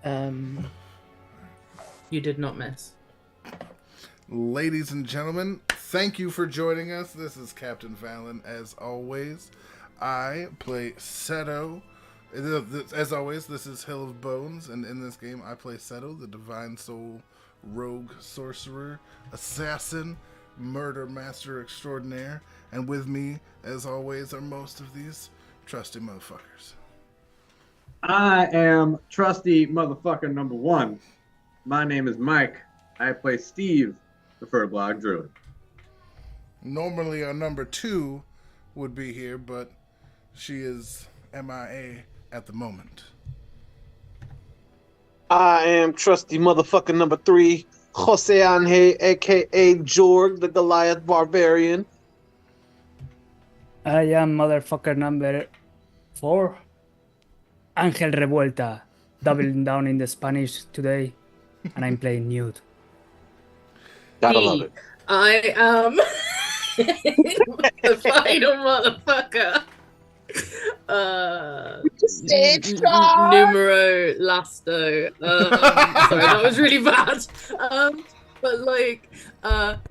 You did not miss. Ladies and gentlemen, thank you for joining us. This is Captain Valen, as always. I play Seto. As always, this is Hill of Bones, and in this game I play Seto, the Divine Soul Rogue Sorcerer, Assassin, Murder Master Extraordinaire, and with me, as always, are most of these trusty motherfuckers. I am trusty motherfucker number one. My name is Mike. I play Steve, the Furblog Druid. Normally our number two would be here, but she is MIA at the moment. I am trusty motherfucker number 3, Jose Ange, aka Jorg, the Goliath Barbarian. I am motherfucker number 4, Angel Revuelta, doubling down in the Spanish today, and I'm playing Newt. Gotta love it. I am the final motherfucker. Numero Lasto. Sorry, that was really bad.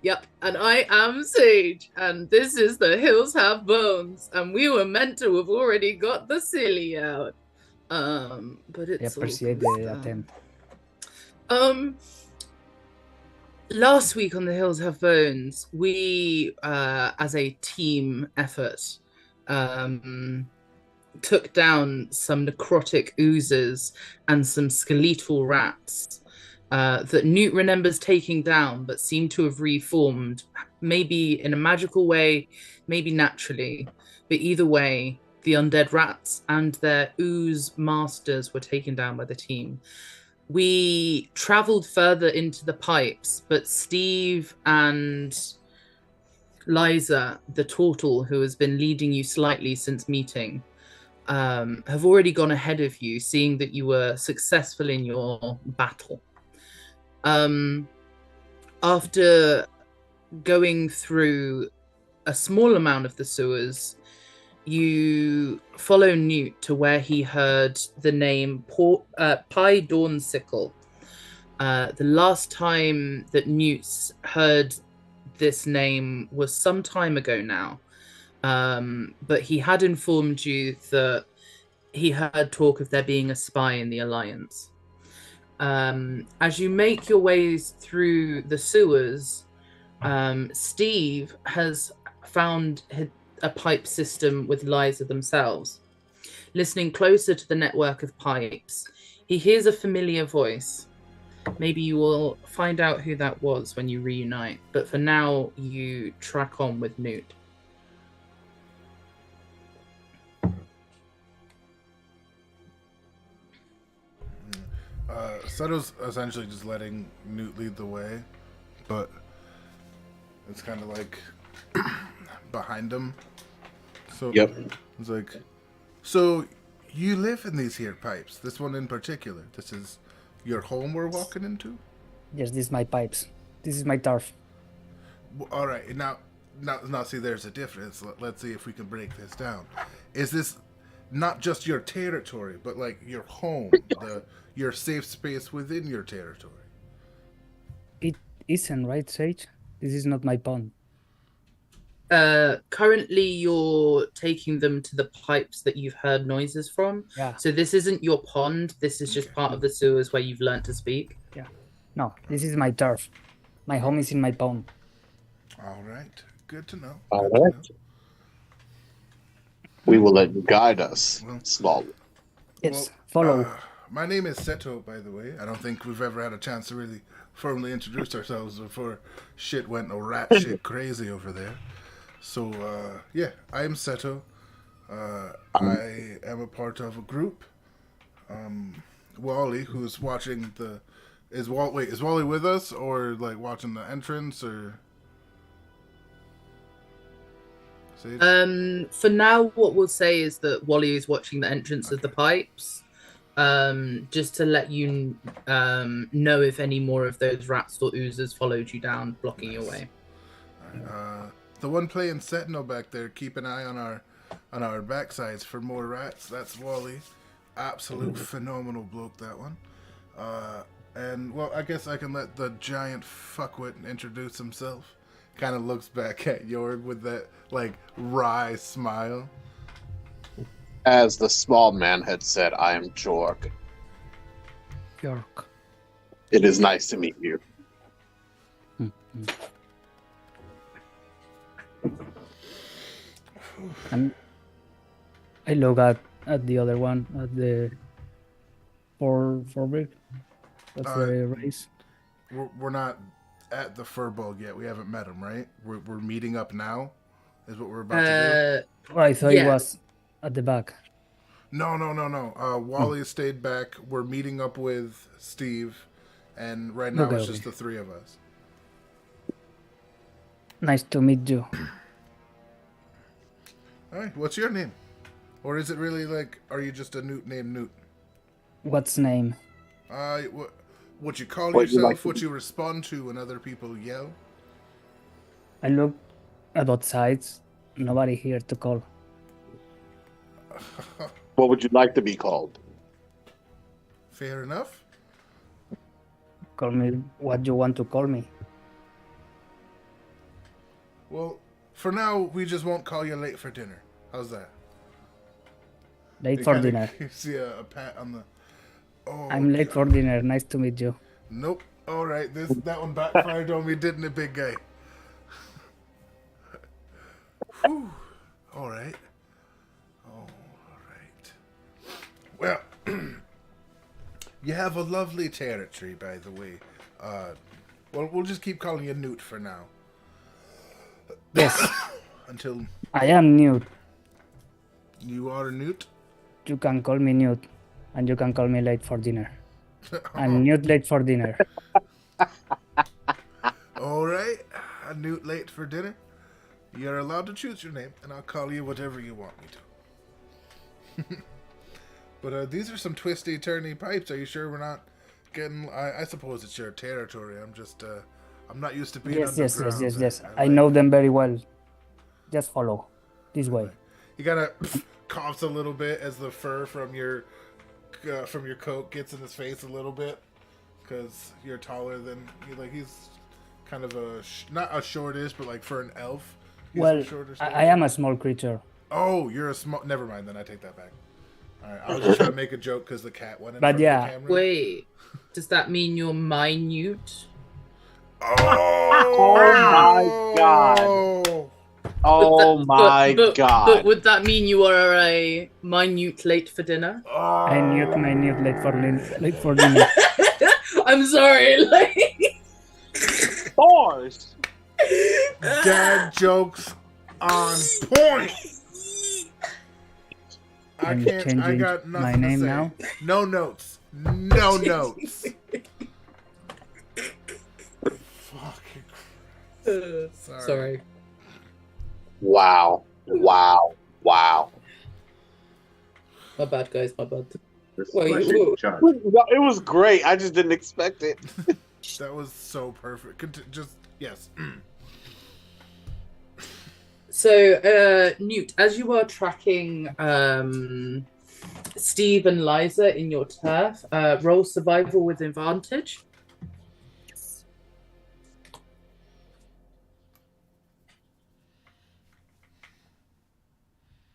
Yep. And I am Sage, and this is the Hills Have Bones, and we were meant to have already got the silly out. But it's appreciate the attempt. Last week on the Hills Have Bones, we, as a team effort, took down some necrotic oozes and some skeletal rats that Newt remembers taking down, but seem to have reformed, maybe in a magical way, maybe naturally. But either way, the undead rats and their ooze masters were taken down by the team. We traveled further into the pipes, but Steve and Liza, the turtle who has been leading you slightly since meeting, have already gone ahead of you, seeing that you were successful in your battle. After going through a small amount of the sewers, you follow Newt to where he heard the name Pie Dawnsickle. The last time that Newt heard this name was some time ago now, but he had informed you that he heard talk of there being a spy in the Alliance. As you make your ways through the sewers, Steve has found a pipe system with Liza themselves. Listening closer to the network of pipes, he hears a familiar voice. Maybe you will find out who that was when you reunite, but for now, you track on with Newt. Seto's essentially just letting Newt lead the way, but it's kind of like behind him. So yep. It's like, so you live in these here pipes, this one in particular. This is your home we're walking into? Yes, this is my pipes. This is my turf. All right, now see, there's a difference. Let's see if we can break this down. Is this not just your territory, but like your home, your safe space within your territory? It isn't, right, Sage? This is not my pond. Currently you're taking them to the pipes that you've heard noises from. Yeah. So this isn't your pond. This is just part of the sewers where you've learned to speak. Yeah. No, this is my turf. My home is in my pond. All right. Good to know. All right. We will let you guide us, small. Yes, follow. My name is Seto, by the way. I don't think we've ever had a chance to really formally introduce ourselves before shit went rat shit crazy over there. So, yeah, I am Seto. I am a part of a group. Wally, who's watching the... Is Wally with us, or, like, watching the entrance, or... For now, what we'll say is that Wally is watching the entrance of the pipes. Just to let you know if any more of those rats or oozes followed you down, blocking your way. The one playing Sentinel back there, keep an eye on our backsides for more rats. That's Wally. Absolute phenomenal bloke, that one. And well, I guess I can let the giant fuckwit introduce himself. Kind of looks back at Jorg with that like wry smile. As the small man had said, I am Jorg. York. It is nice to meet you. And I look at the other one, at the Forbrick. That's the race. We're not at the Furbolg yet. We haven't met him, right? We're meeting up now. Is what we're about to do. Or I thought Yeah. it was at the back. No. Wally stayed back. We're meeting up with Steve, and right now Okay, it's okay. just the three of us. Nice to meet you. All right, what's your name? Or is it really like, are you just a Newt named Newt? What's name? What you call What you yourself? like to What you respond to when other people yell? I look at both sides. Nobody here to call. What would you like to be called? Fair enough. Call me what you want to call me. Well, for now, we just won't call you late for dinner. How's that? Late You for kinda- dinner. You see a pat on the. Oh, I'm late for dinner. Nice to meet you. Nope. All right, that one backfired on me, didn't it, big guy? Whew. All right. All right. Well, you have a lovely territory, by the way. Well, we'll just keep calling you Newt for now. Yes, Until I am Newt. you are Newt. You can call me Newt, and you can call me late for dinner. I'm Newt late for dinner. All right, a Newt late for dinner. You're allowed to choose your name, and I'll call you whatever you want me to. But these are some twisty, turny pipes. Are you sure we're not getting? I suppose it's your territory. I'm just, I'm not used to being Yes. underground. I like- know them very well. Just follow this way. You gotta coughs a little bit as the fur from your coat gets in his face a little bit, because you're taller than he's kind of not a shortish, but like for an elf. He's Well, a shorter I am a small creature. Oh, you're a small. Never mind. Then I take that back. All right, I was just trying to make a joke because the cat went in But front yeah. of the camera. Wait, does that mean you're minute? Oh, my God. Oh my But god. would that mean you are a minute late for dinner? I Newt my Newt late for dinner. I'm sorry, like. Bars! Dad jokes on point. I I'm can't. I changing got nothing my to name say. now. No notes. No notes. Fucking. Sorry. Wow. Wow. Wow. My bad, guys. My bad. This is Wait, my whoa. charge. It was great. I just didn't expect it. That was so perfect. Just yes. So, Newt, as you are tracking Steve and Liza in your turf, roll survival with advantage.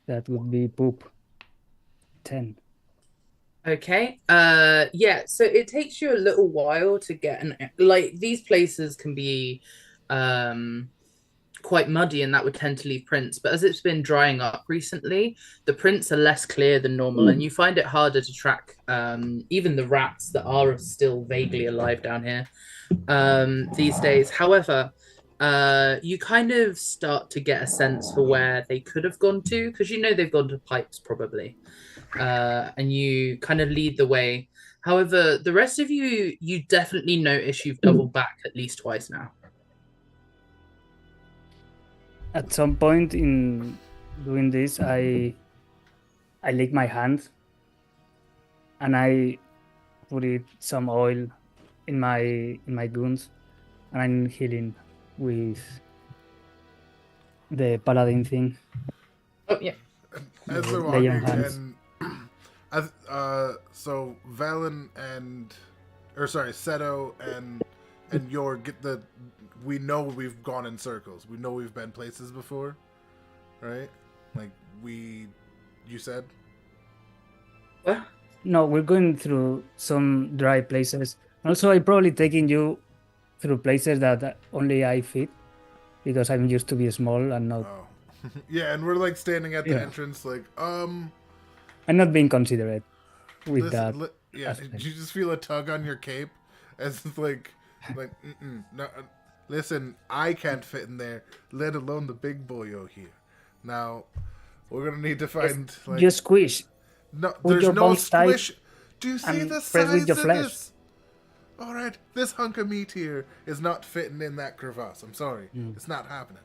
That would be poop. 10. Okay. Yeah, so it takes you a little while to get these places can be quite muddy and that would tend to leave prints, but as it's been drying up recently, the prints are less clear than normal and you find it harder to track even the rats that are still vaguely alive down here these days. However, you kind of start to get a sense for where they could have gone to, because you know they've gone to pipes probably. And you kind of lead the way. However, the rest of you definitely notice you've doubled back at least twice now. At some point in doing this, I lick my hand and I put some oil in my wounds, and I'm healing with the paladin thing. Oh yeah. As we're The young walking, hands. and so Valen and or sorry, Seto and your get the. We know we've gone in circles. We know we've been places before, right? Like you said. What? No, we're going through some dry places. Also, I'm probably taking you through places that only I fit because I'm used to be small and not. Oh, yeah, and we're like standing at the Yeah. entrance, like I'm not being considerate with that. yeah. aspect. Did you just feel a tug on your cape as like no, listen, I can't fit in there, let alone the big boyo here. Now we're gonna need to find like You squish. no, put there's your no bones tight squish. Do you see and the press with size your of flesh. this? All right, this hunk of meat here is not fitting in that crevasse. I'm sorry, it's not happening.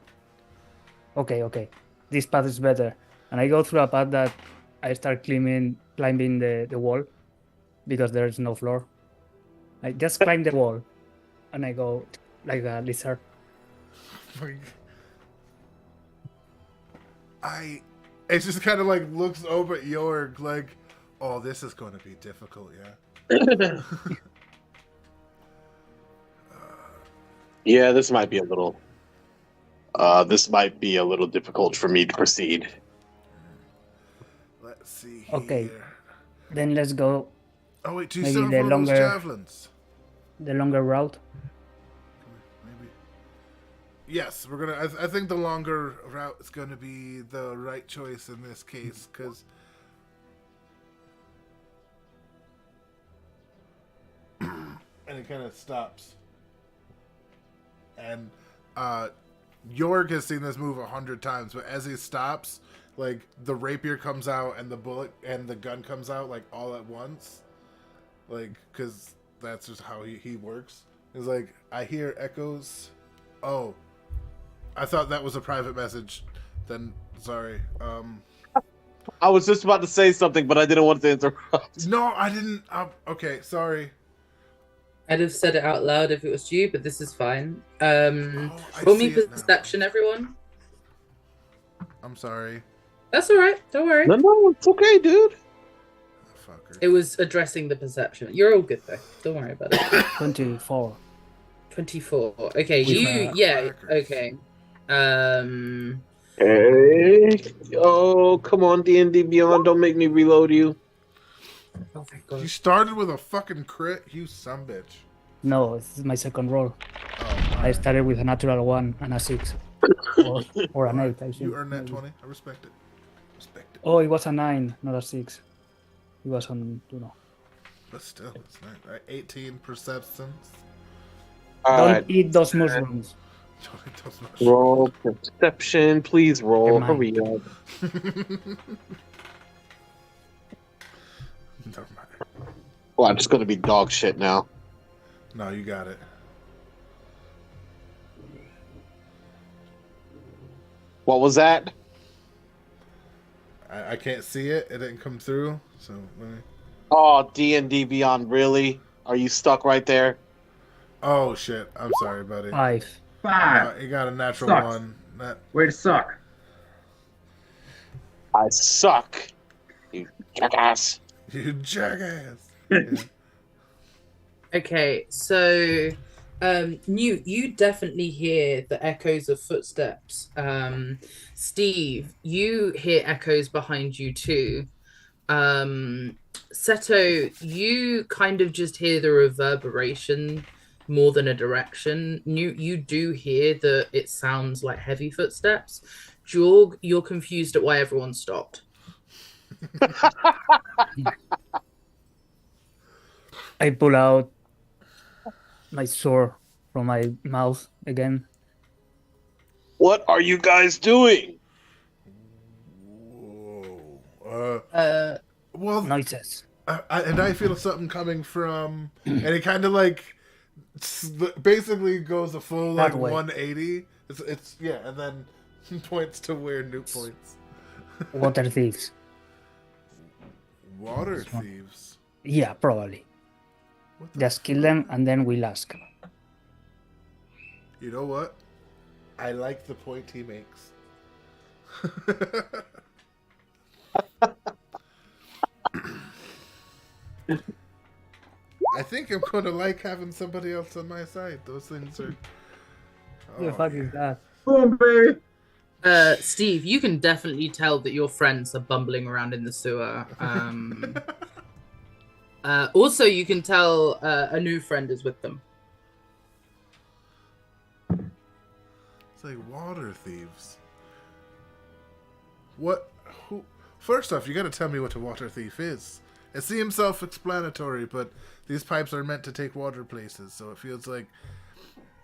Okay. This path is better. And I go through a path that I start climbing the wall because there's no floor. I just climb the wall and I go like a lizard. It just kind of like looks over at Jorg like, oh, this is going to be difficult, yeah. Yeah, this might be a little. This might be a little difficult for me to proceed. Let's see here. Okay. Then let's go Oh wait, do you Maybe still have the one of those longer- javelins? the longer route. Maybe. Yes, we're gonna. I think the longer route is going to be the right choice in this case, because. And it kind of stops. And Jorg has seen this move 100 times, but as he stops, like the rapier comes out and the bullet and the gun comes out like all at once, like because that's just how he works. He's like, I hear echoes. Oh, I thought that was a private message. Then sorry. I was just about to say something, but I didn't want to interrupt. No, I didn't. Okay, sorry. I'd have said it out loud if it was you, but this is fine. I Roll see me it now. perception, everyone. I'm sorry. That's all right. Don't worry. No, it's okay, dude. Fucker. It was addressing the perception. You're all good though. Don't worry about it. 24. 24. Okay, With, you. Yeah. crackers. Okay. Hey, oh, come on, D&D Beyond, don't make me reload you. Oh my god. You started with a fucking crit, you sumbitch. No, this is my second roll. Oh, I started with a natural 1 and a 6. or an 8, I think. you earned that maybe. 20. I respect it. Respect it. Oh, it was a 9, not a 6. It was on, But still, it's not right. 18 perceptions. All Don't right, eat those mushrooms. It does not- roll perception, please roll. Never Hurry mind. up. Never mind. Well, I'm just gonna be dog shit now. No, you got it. What was that? I can't see it. It didn't come through. So let me. Oh, D&D Beyond, really? Are you stuck right there? Oh shit! I'm sorry, buddy. 5. 5. You got a natural Sucks. one. That Way to suck. I suck. You jackass. you jackass. Yeah. Okay, so Newt, you definitely hear the echoes of footsteps. Steve, you hear echoes behind you too. Seto, you kind of just hear the reverberation more than a direction. Newt, you do hear that it sounds like heavy footsteps. Jorg, you're confused at why everyone stopped. I pull out my sword from my mouth again. What are you guys doing? Whoa. Well, Noises. and I feel something coming from, and it kind of like basically goes a full like That way. 180. It's yeah, and then points to where Newt points. Water thieves. Water This one. thieves. Yeah, probably. What the Just kill them and then we'll ask. You know what? I like the point he makes. I think I'm gonna like having somebody else on my side. Those things are. Who the fuck is that? Boom, baby. Steve, you can definitely tell that your friends are bumbling around in the sewer. Also, you can tell a new friend is with them. It's like water thieves. What? Who? First off, you gotta tell me what a water thief is. It seems self-explanatory, but these pipes are meant to take water places, so it feels like...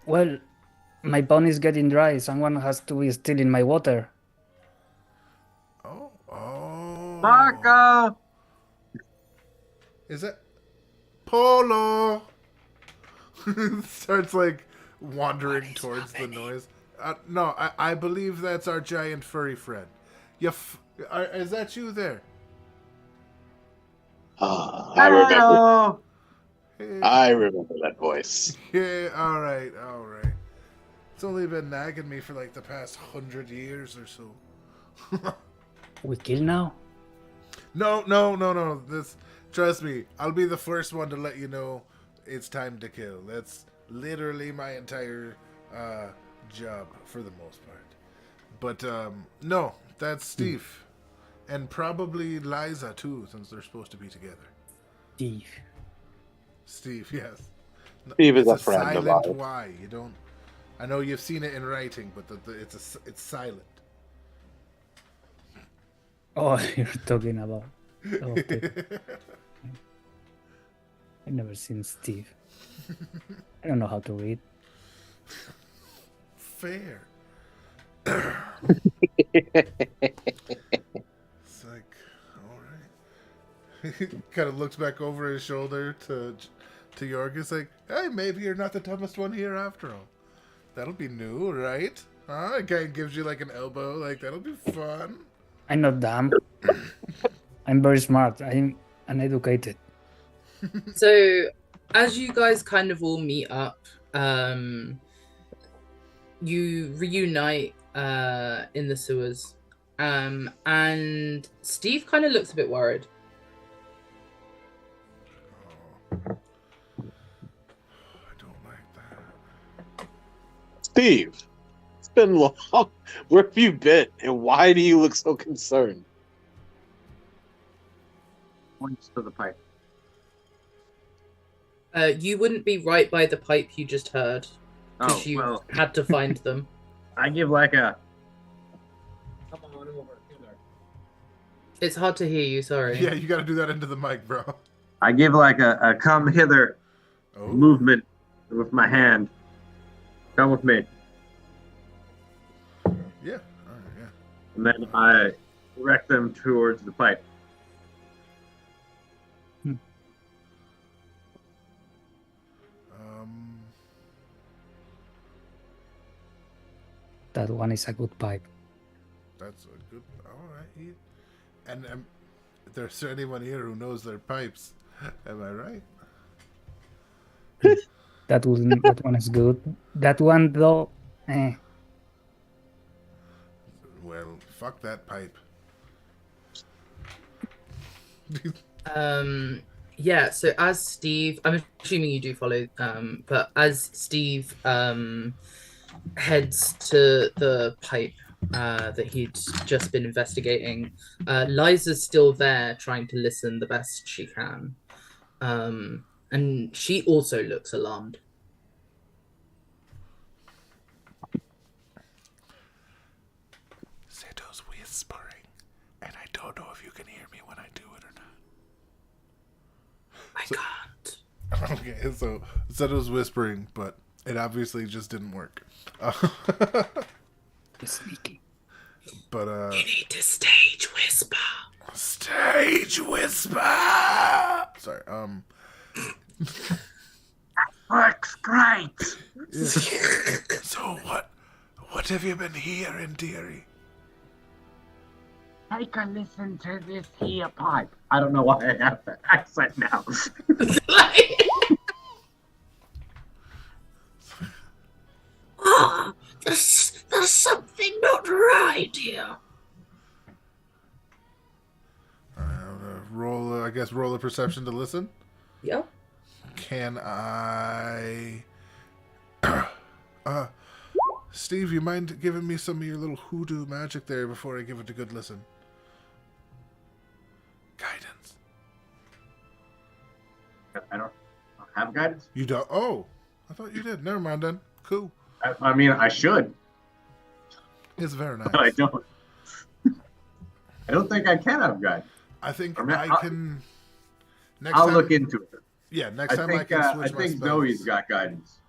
Well, my pond is getting dry. Someone has to be stealing my water. Oh. Baka! Is that... Polo! Starts, like, wandering towards the noise. No, I believe that's our giant furry friend. Is that you there? I remember. Hello. I remember that voice. Yeah, alright. It's only been nagging me for like the past 100 years or so. We kill now? No. Trust me, I'll be the first one to let you know it's time to kill. That's literally my entire job for the most part. But no, that's Steve. And probably Liza too, since they're supposed to be together. Steve, yes. Steve is It's a friend of silent ours. Y. You don't. I know you've seen it in writing, but it's silent. Oh, you're talking about. Okay. I've never seen Steve. I don't know how to read. Fair. It's like, all right. He kind of looks back over his shoulder to Yorgis, like, hey, maybe you're not the dumbest one here after all. That'll be new, right? Huh? It kind of gives you like an elbow, like that'll be fun. I'm not dumb. I'm very smart. I'm uneducated. So, as you guys kind of all meet up, you reunite in the sewers, and Steve kind of looks a bit worried. Oh. I don't like that. Steve, it's been long. Where have you been, and why do you look so concerned? Points to the pipe. You wouldn't be right by the pipe you just heard, because Oh, you well, had to find them. I give like a... Come on over here. It's hard to hear you, sorry. Yeah, you gotta do that into the mic, bro. I give like a come hither Oh. movement with my hand. Come with me. Yeah. All right, yeah. And then I direct them towards the pipe. That one is a good pipe. That's a good. All right. And there's anyone here who knows their pipes. Am I right? That one is good. That one though, Well, fuck that pipe. Yeah, so as Steve, I'm assuming you do follow, but as Steve heads to the pipe that he'd just been investigating, Liza's still there trying to listen the best she can. And she also looks alarmed. Seto's whispering, and I don't know if you can hear me when I do it or not. I can't. Okay, so Seto's whispering, but it obviously just didn't work. sneaky. But You need to stage whisper. stage whisper. Sorry. Works great. So what have you been hearing, dearie? Take a listen to this here pipe. I don't know why I have that accent now. There's something not right here. Roll a perception to listen. Yep. can I... Steve, you mind giving me some of your little hoodoo magic there before I give it a good listen? Guidance. I don't have guidance. You don't? Oh, I thought you did. Never mind then. Cool. I mean, I should, It's very nice. but I don't. I don't think I can have guidance. I think I mean, I can... Next I'll time, look into it. Yeah, next I time I think can I switch my think spells. Zoe's got guidance.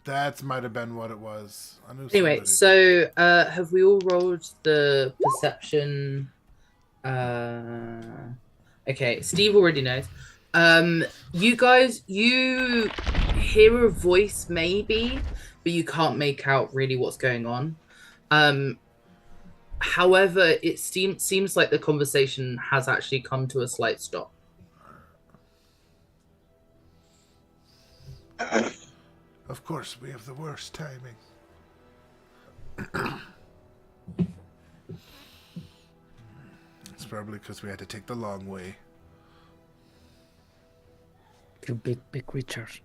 That might have been what it was. I knew Anyway, somebody did. so have we all rolled the perception? Okay, Steve already knows. You guys, you hear a voice maybe, but you can't make out really what's going on. However, it seems like the conversation has actually come to a slight stop. Of course, we have the worst timing. It's probably because we had to take the long way. You big creatures.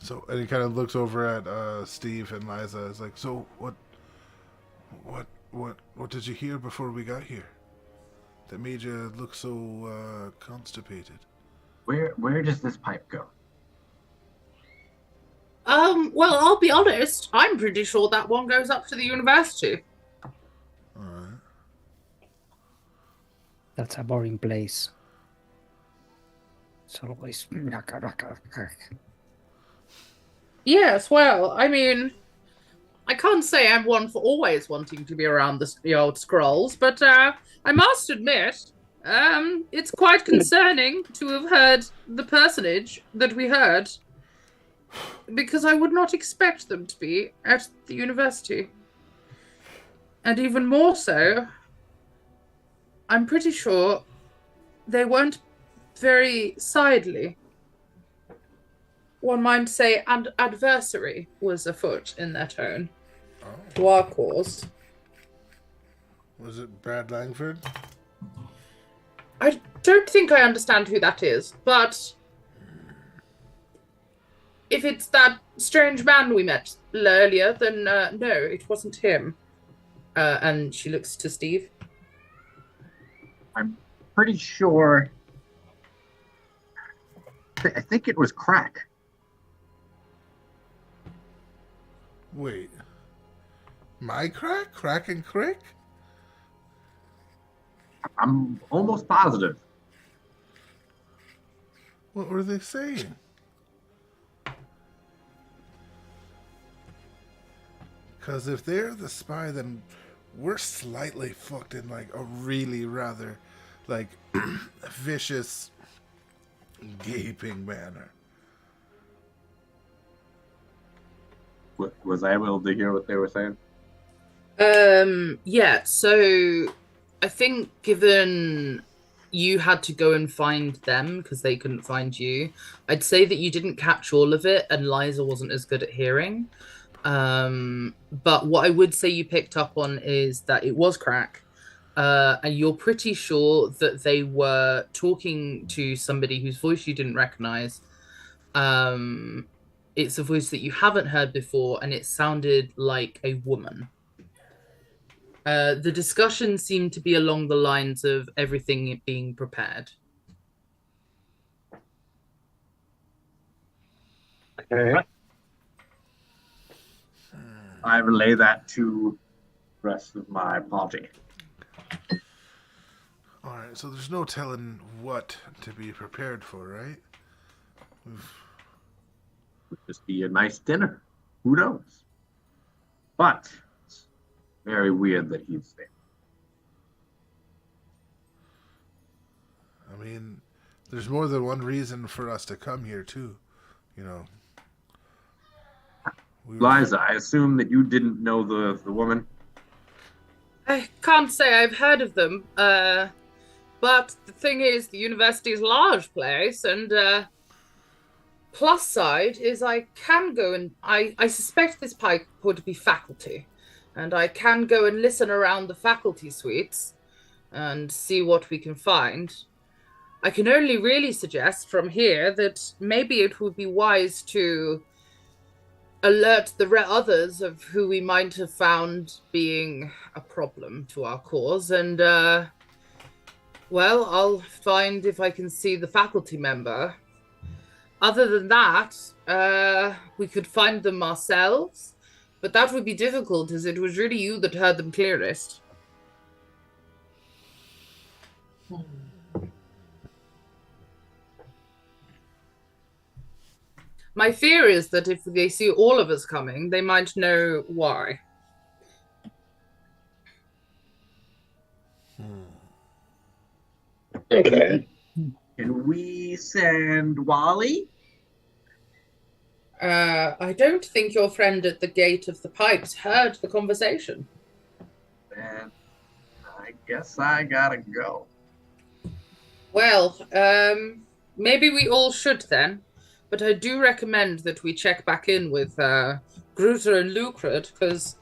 So, and he kind of looks over at Steve and Liza. Is like, so what did you hear before we got here? That made you look so constipated. Where does this pipe go? Well, I'll be honest, I'm pretty sure that one goes up to the university. All right. That's a boring place. It's always. Yes, well, I mean, I can't say I'm one for always wanting to be around the old scrolls, but I must admit, it's quite concerning to have heard the personage that we heard, because I would not expect them to be at the university. And even more so, I'm pretty sure they weren't very sidely. One might say an adversary was afoot in their tone to our cause. Was it Brad Langford? I don't think I understand who that is, but if it's that strange man we met earlier, then no, it wasn't him. And she looks to Steve. I'm pretty sure. I think it was Crack. Wait. My crack? Crack and Crick? I'm almost positive. What were they saying? Because if they're the spy, then we're slightly fucked in like a really rather like vicious, gaping manner. Was I able to hear what they were saying? Yeah, so I think given you had to go and find them because they couldn't find you, I'd say that you didn't catch all of it and Liza wasn't as good at hearing. But what I would say you picked up on is that it was Crack. And you're pretty sure that they were talking to somebody whose voice you didn't recognize. It's a voice that you haven't heard before, and it sounded like a woman. The discussion seemed to be along the lines of everything being prepared. Okay. I relay that to the rest of my party. Alright, so there's no telling what to be prepared for, right? Would just be a nice dinner. Who knows? But it's very weird that he's there. I mean, there's more than one reason for us to come here, too. You know. Liza, I assume that you didn't know the woman. I can't say I've heard of them, but the thing is, the university is a large place, and plus side is I can go and I suspect this pipe would be faculty, and I can go and listen around the faculty suites and see what we can find. I can only really suggest from here that maybe it would be wise to alert the others of who we might have found being a problem to our cause. And, well, I'll find if I can see the faculty member. Other than that, we could find them ourselves, but that would be difficult as it was really you that heard them clearest. My fear is that if they see all of us coming, they might know why. Okay. Can we send Wally? I don't think your friend at the gate of the pipes heard the conversation. Then I guess I gotta go. Well, maybe we all should then, but I do recommend that we check back in with Gruter and Lucred, because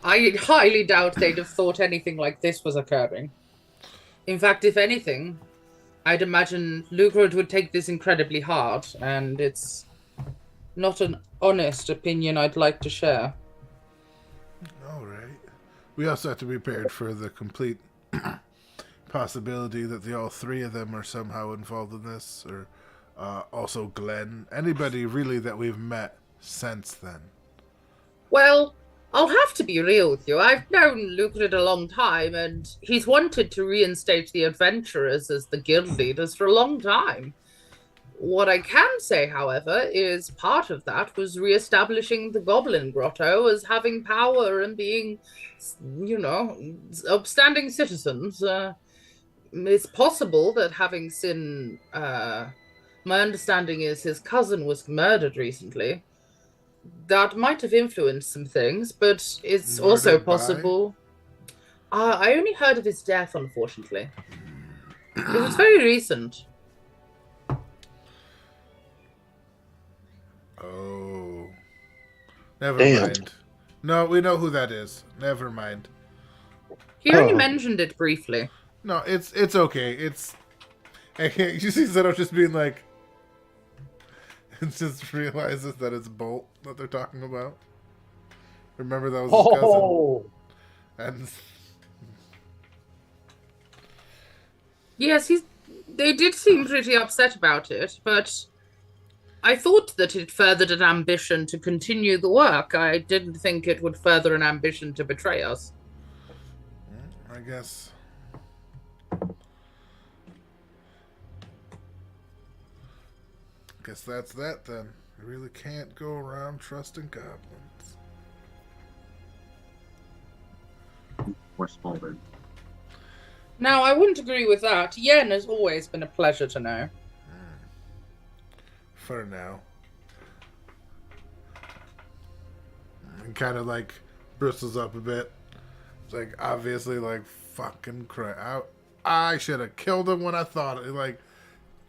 I highly doubt they'd have thought anything like this was occurring. In fact, if anything, I'd imagine Lucred would take this incredibly hard, and it's not an honest opinion I'd like to share. All right. We also have to be prepared for the complete possibility that all three of them are somehow involved in this, or also Glenn. Anybody really that we've met since then. Well, I'll have to be real with you. I've known Lucred a long time, and he's wanted to reinstate the adventurers as the guild leaders for a long time. What I can say, however, is part of that was reestablishing the Goblin Grotto as having power and being, upstanding citizens. It's possible that having Sin, my understanding is his cousin was murdered recently. That might have influenced some things, but it's also possible. I only heard of his death, unfortunately. It was very recent. Oh. Never mind. No, we know who that is. Never mind. He only mentioned it briefly. No, it's okay. You see Zeto just being like, it just realizes that it's Bolt that they're talking about. Remember that was his cousin. And yes, they did seem pretty upset about it, but I thought that it furthered an ambition to continue the work. I didn't think it would further an ambition to betray us. I guess. Guess that's that then. You really can't go around trusting goblins. Or Smolder. Now, I wouldn't agree with that. Yen has always been a pleasure to know. For now. And kind of like bristles up a bit. It's like, obviously, like, fucking crap. I should have killed him when I thought it. Like,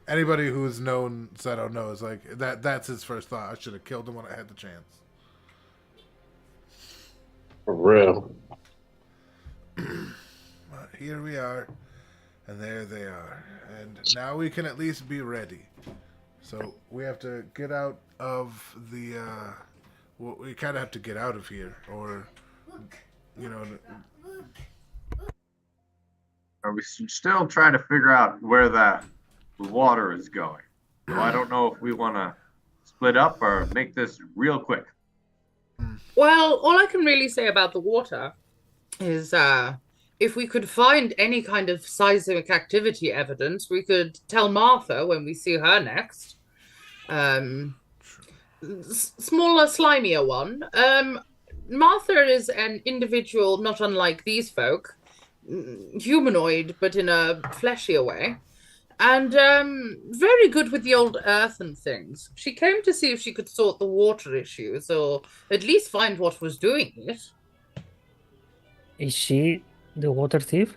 anybody who's known Zeto knows, like, that's his first thought. I should have killed him when I had the chance. For real. But here we are. And there they are. And now we can at least be ready. So we have to get out of the, we kind of have to get out of here, or, We should still try to figure out where the water is going. So I don't know if we want to split up or make this real quick. Well, all I can really say about the water is if we could find any kind of seismic activity evidence, we could tell Martha when we see her next. Smaller, slimier one. Martha is an individual not unlike these folk, humanoid, but in a fleshier way, and very good with the old earth and things. She came to see if she could sort the water issues, or at least find what was doing it. Is she the water thief?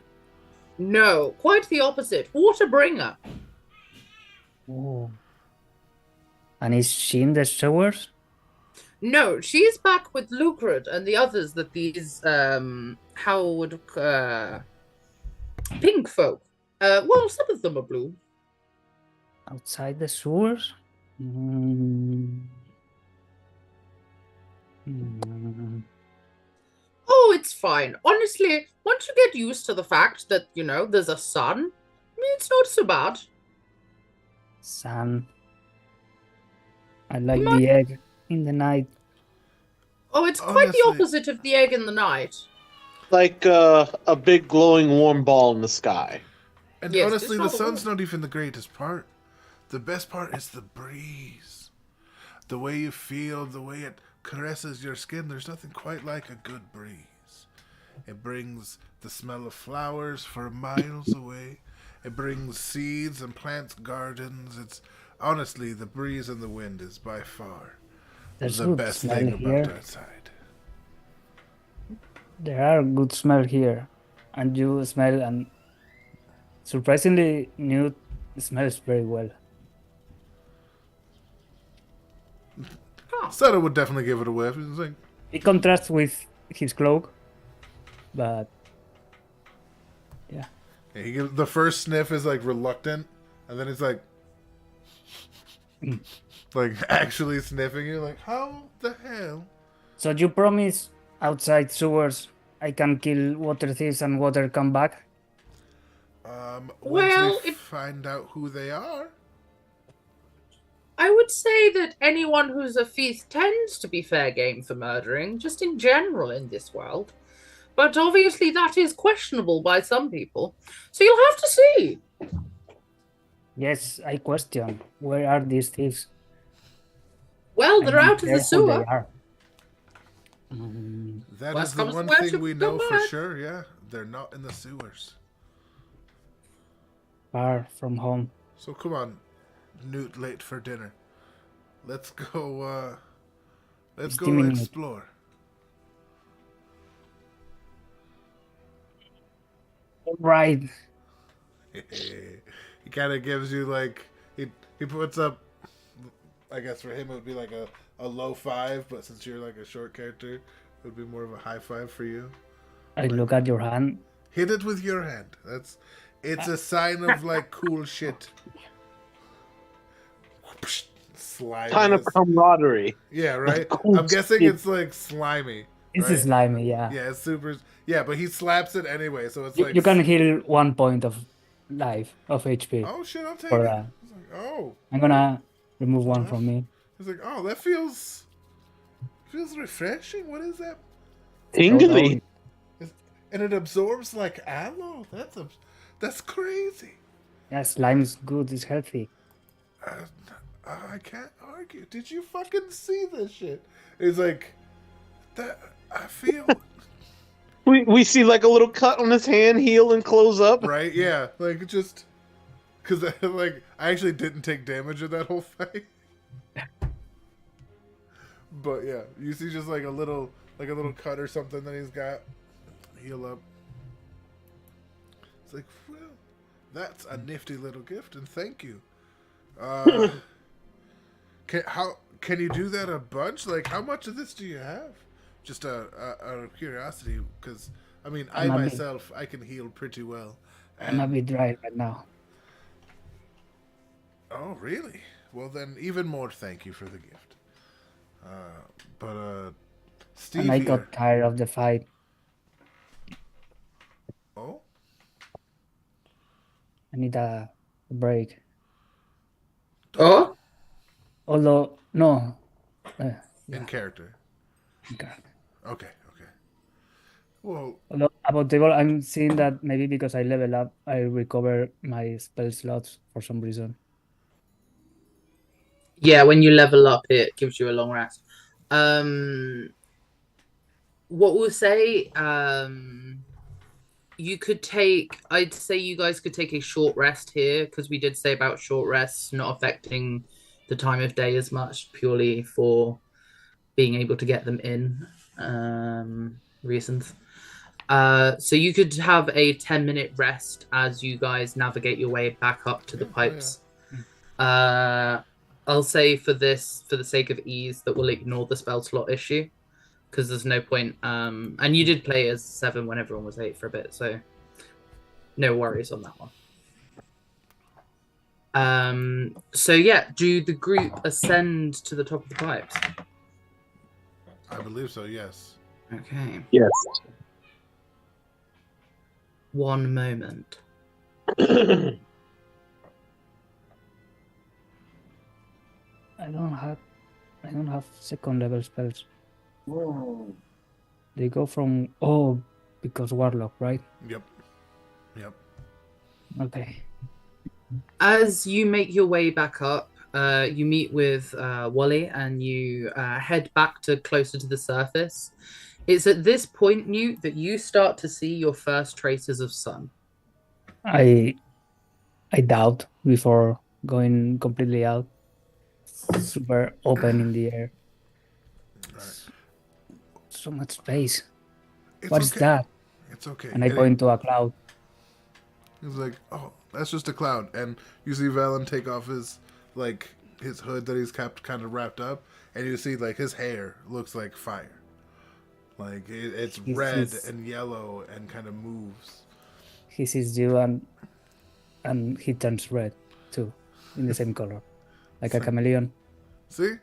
No, quite the opposite. Water bringer. Oh. And is she in the sewers? No, she's back with Lucred and the others that these pink folk. Well, some of them are blue. Outside the sewers? Mm. Mm. Oh, it's fine. Honestly, once you get used to the fact that, there's a sun, I mean, it's not so bad. Sun. I like might- the egg in the night. Oh, it's quite the Honestly- opposite of the egg in the night. Like a big glowing warm ball in the sky. And Yes, honestly, it's the rather sun's not even the greatest part. The best part is the breeze. The way you feel, the way it caresses your skin. There's nothing quite like a good breeze. It brings the smell of flowers for miles away. It brings seeds and plants gardens. It's honestly, the breeze and the wind is by far There's the good best smell thing here. about outside. There are good smell here, and you smell, and surprisingly, Newt smells very well. Sutter would definitely give it a whiff. He's like, It contrasts with his cloak, but yeah, the first sniff is like reluctant, and then it's like, like actually sniffing. You're like, how the hell? so you promise outside sewers I can kill water thieves and water come back? Once Well, we find out who they are, I would say that anyone who's a thief tends to be fair game for murdering, just in general in this world. But obviously that is questionable by some people. So you'll have to see. Yes, I question. Where are these thieves? Well, I they're don't out of care the who sewer. they are. Mm, that Worst is the comes to one worst, thing you we can know come for back. sure. Yeah, they're not in the sewers. far from home. So come on, Newt, late for dinner. Let's go. Let's go Steaming it. explore. Right. He kind of gives you like he puts up. I guess for him it would be like a low five, but since you're like a short character, it would be more of a high five for you. I look at your hand. Hit it with your hand. It's a sign of like cool shit. Slimy. Kind of camaraderie. Yeah, right. Cool I'm guessing shit. it's like slimy. It's right? slimy, yeah. Yeah, it's super. Yeah, but he slaps it anyway, so it's like You can heal 1 point of life, of HP. Oh shit! I'll take for it. that. It's like, oh, I'm gonna remove one from me. it's like oh, that feels refreshing. What is that? Tingly. And it absorbs like aloe. That's crazy. Yeah, slime's good, it's healthy. I can't argue. Did you fucking see this shit? It's like that. I feel We see like a little cut on his hand, heal and close up. right. Yeah, like just because like I actually didn't take damage in that whole fight. But yeah, you see just like a little cut or something that he's got. Heal up. It's like, well, that's a nifty little gift, and thank you. Can you do that a bunch? Like, how much of this do you have? Just out of curiosity, because I mean, I I'm a bit- myself I can heal pretty well. I'm a bit dry right now. Oh, really? Well, then, even more thank you for the gift. But Steve And I here. got tired of the fight. Oh, I need a break. Oh? Although, no. in character. Okay. Okay. Well, Although about table, I'm seeing that maybe because I level up, I recover my spell slots for some reason. Yeah, when you level up, it gives you a long rest. What we'll say, you could take, I'd say you guys could take a short rest here, because we did say about short rests not affecting the time of day as much, purely for being able to get them in reasons. So you could have a 10-minute rest as you guys navigate your way back up to the pipes. I'll say for the sake of ease that we'll ignore the spell slot issue, because there's no point. And you did play as 7 when everyone was 8 for a bit, so no worries on that one. So yeah, do the group ascend to the top of the pipes? I believe so. Yes. Okay. Yes. One moment. I don't have second level spells. Whoa. They go from because warlock, right? Yep. Yep. Okay. As you make your way back up, you meet with Wally and you head back to closer to the surface. It's at this point, Newt, that you start to see your first traces of sun. I doubt before going completely out. Super open in the air. Right. So much space. It's What is okay. that? It's okay. And I point to a cloud. He's like, oh, that's just a cloud. And you see Valen take off his hood that he's kept kind of wrapped up, and you see like his hair looks like fire. Like it's red and yellow and kind of moves. He sees you and he turns red too, in the same color, like a chameleon. See?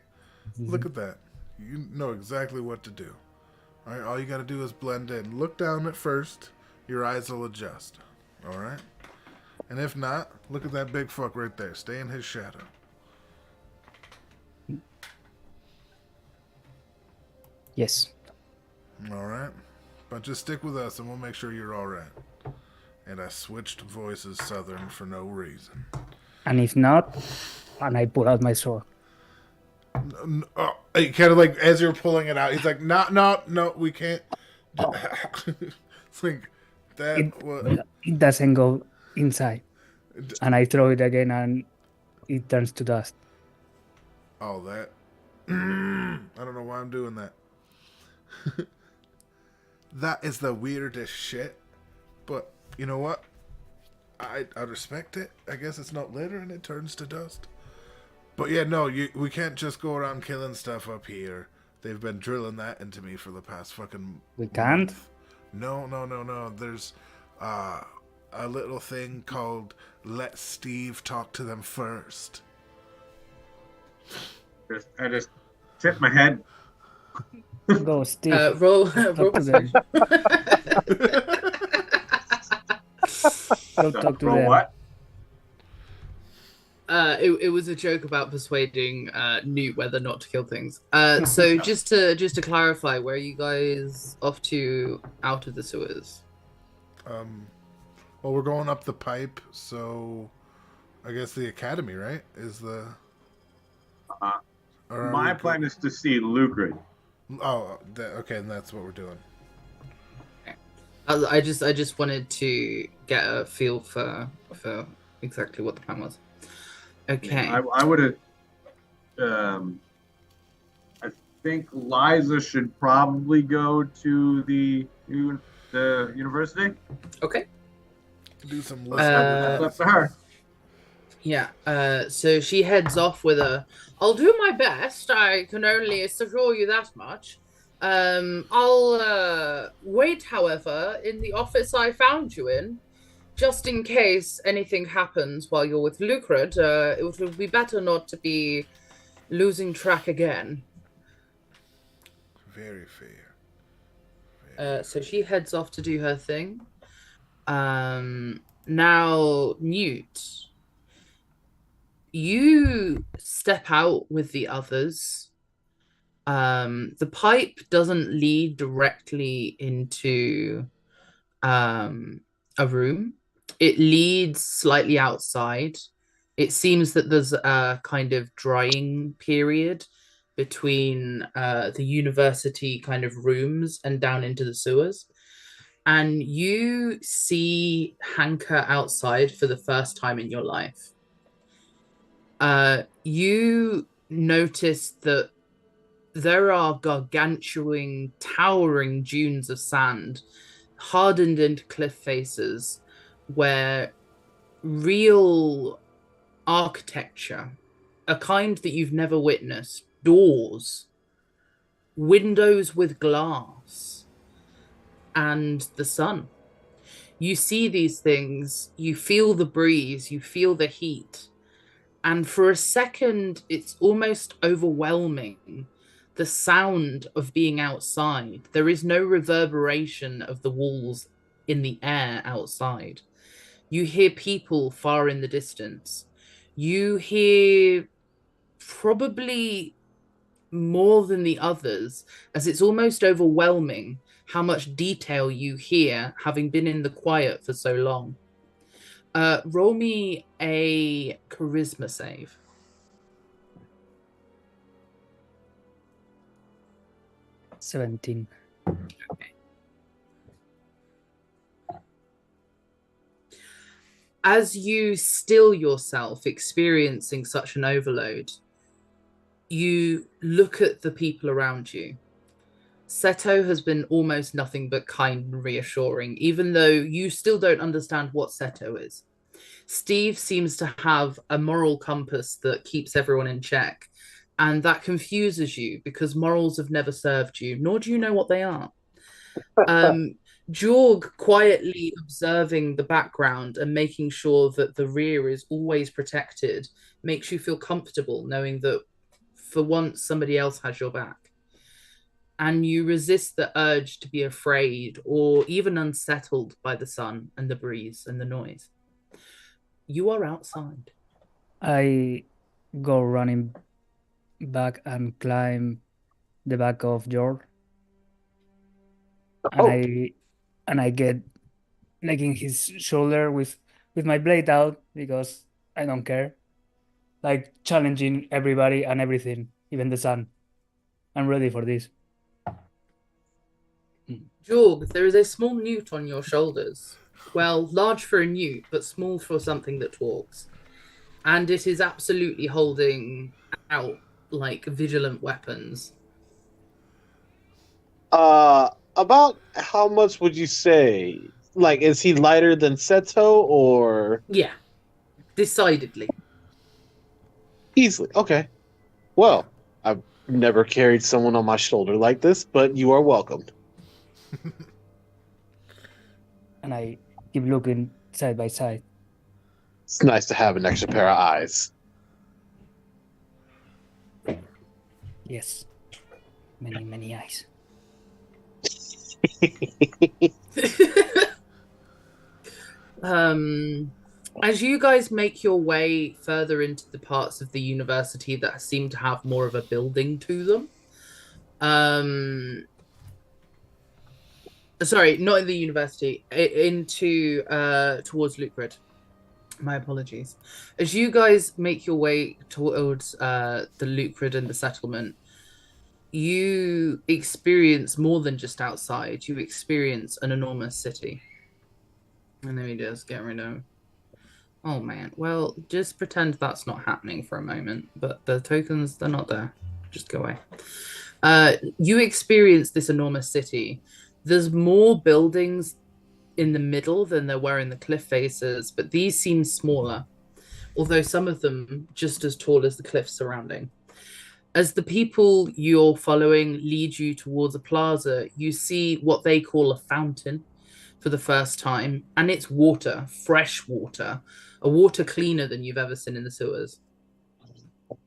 Look at that. You know exactly what to do. All right, all you got to do is blend in. Look down at first. Your eyes will adjust. All right? And if not, look at that big fuck right there. Stay in his shadow. Yes. All right? But just stick with us and we'll make sure you're all right. And I switched voices southern for no reason. And if not, and I pull out my sword. He kind of like, as you're pulling it out, he's like, no, we can't. It's like, It doesn't go inside. And I throw it again and it turns to dust. All that. I don't know why I'm doing that. That is the weirdest shit. But you know what? I respect it. I guess it's not litter and it turns to dust. But yeah, no, we can't just go around killing stuff up here. They've been drilling that into me for the past fucking We can't? month. No. There's a little thing called let Steve talk to them first. I just tip my head. Go, Steve. Roll Talk to them. Go talk to Roll them. what? It was a joke about persuading Newt whether not to kill things. So just to clarify, where are you guys off to out of the sewers? Well, we're going up the pipe, so I guess the academy, right? Is the My plan is to see Lucrid. Oh, okay, and that's what we're doing. I just wanted to get a feel for exactly what the plan was. Okay. I would have. I think Liza should probably go to the university. Okay. Do some That's up to her. Yeah. So she heads off with a. I'll do my best. I can only assure you that much. I'll wait, however, in the office I found you in, just in case anything happens while you're with Lucred. It would be better not to be losing track again. Very fair. So she heads off to do her thing. Now, Newt, you step out with the others. The pipe doesn't lead directly into a room. It leads slightly outside. It seems that there's a kind of drying period between the university kind of rooms and down into the sewers. And you see Hanker outside for the first time in your life. You notice that there are gargantuan, towering dunes of sand hardened into cliff faces where real architecture, a kind that you've never witnessed, doors, windows with glass, and the sun. You see these things, you feel the breeze, you feel the heat, And for a second, it's almost overwhelming. The sound of being outside. There is no reverberation of the walls in the air outside. You hear people far in the distance. You hear probably more than the others, as it's almost overwhelming how much detail you hear having been in the quiet for so long. Roll me a charisma save. $17. As you still yourself experiencing such an overload, you look at the people around you. Seto has been almost nothing but kind and reassuring, even though you still don't understand what Seto is. Steve seems to have a moral compass that keeps everyone in check, and that confuses you because morals have never served you, nor do you know what they are. Jorg quietly observing the background and making sure that the rear is always protected makes you feel comfortable knowing that for once somebody else has your back. And you resist the urge to be afraid or even unsettled by the sun and the breeze and the noise. You are outside. I go running back and climb the back of George. And I get like in his shoulder with my blade out because I don't care. Like challenging everybody and everything, even the sun. I'm ready for this. Jorg, there is a small newt on your shoulders. Well, large for a newt, but small for something that talks. And it is absolutely holding out like vigilant weapons. About how much would you say? Like, is he lighter than Seto or? Yeah, decidedly. Easily. Okay. Well, I've never carried someone on my shoulder like this, but you are welcome. And I keep looking side by side. It's nice to have an extra pair of eyes. Yes. Many, many eyes. As you guys make your way further into the parts of the university that seem to have more of a building to them, sorry, not in the university, into towards Lucrid. My apologies. As you guys make your way towards the Lucrid and the settlement, you experience more than just outside. You experience an enormous city. And then he just get rid of. Oh man. Well, just pretend that's not happening for a moment. But the tokens, they're not there. Just go away. You experience this enormous city. There's more buildings in the middle than there were in the cliff faces, but these seem smaller, although some of them just as tall as the cliffs surrounding. As the people you're following lead you towards a plaza, you see what they call a fountain for the first time, and it's water, fresh water, a water cleaner than you've ever seen in the sewers.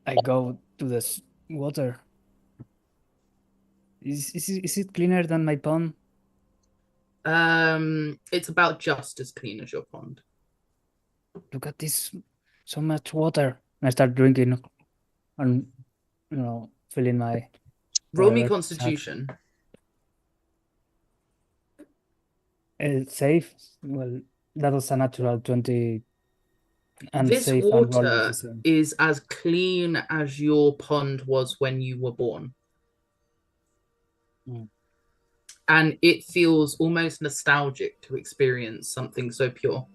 I go to the water. Is it cleaner than my pond? It's about just as clean as your pond. Look at this, so much water. And I start drinking and, filling my... Roll me whatever Constitution. Safe? Well, that was a natural 20. And This safe and roll water the same. is as clean as your pond was when you were born. Mm. And it feels almost nostalgic to experience something so pure.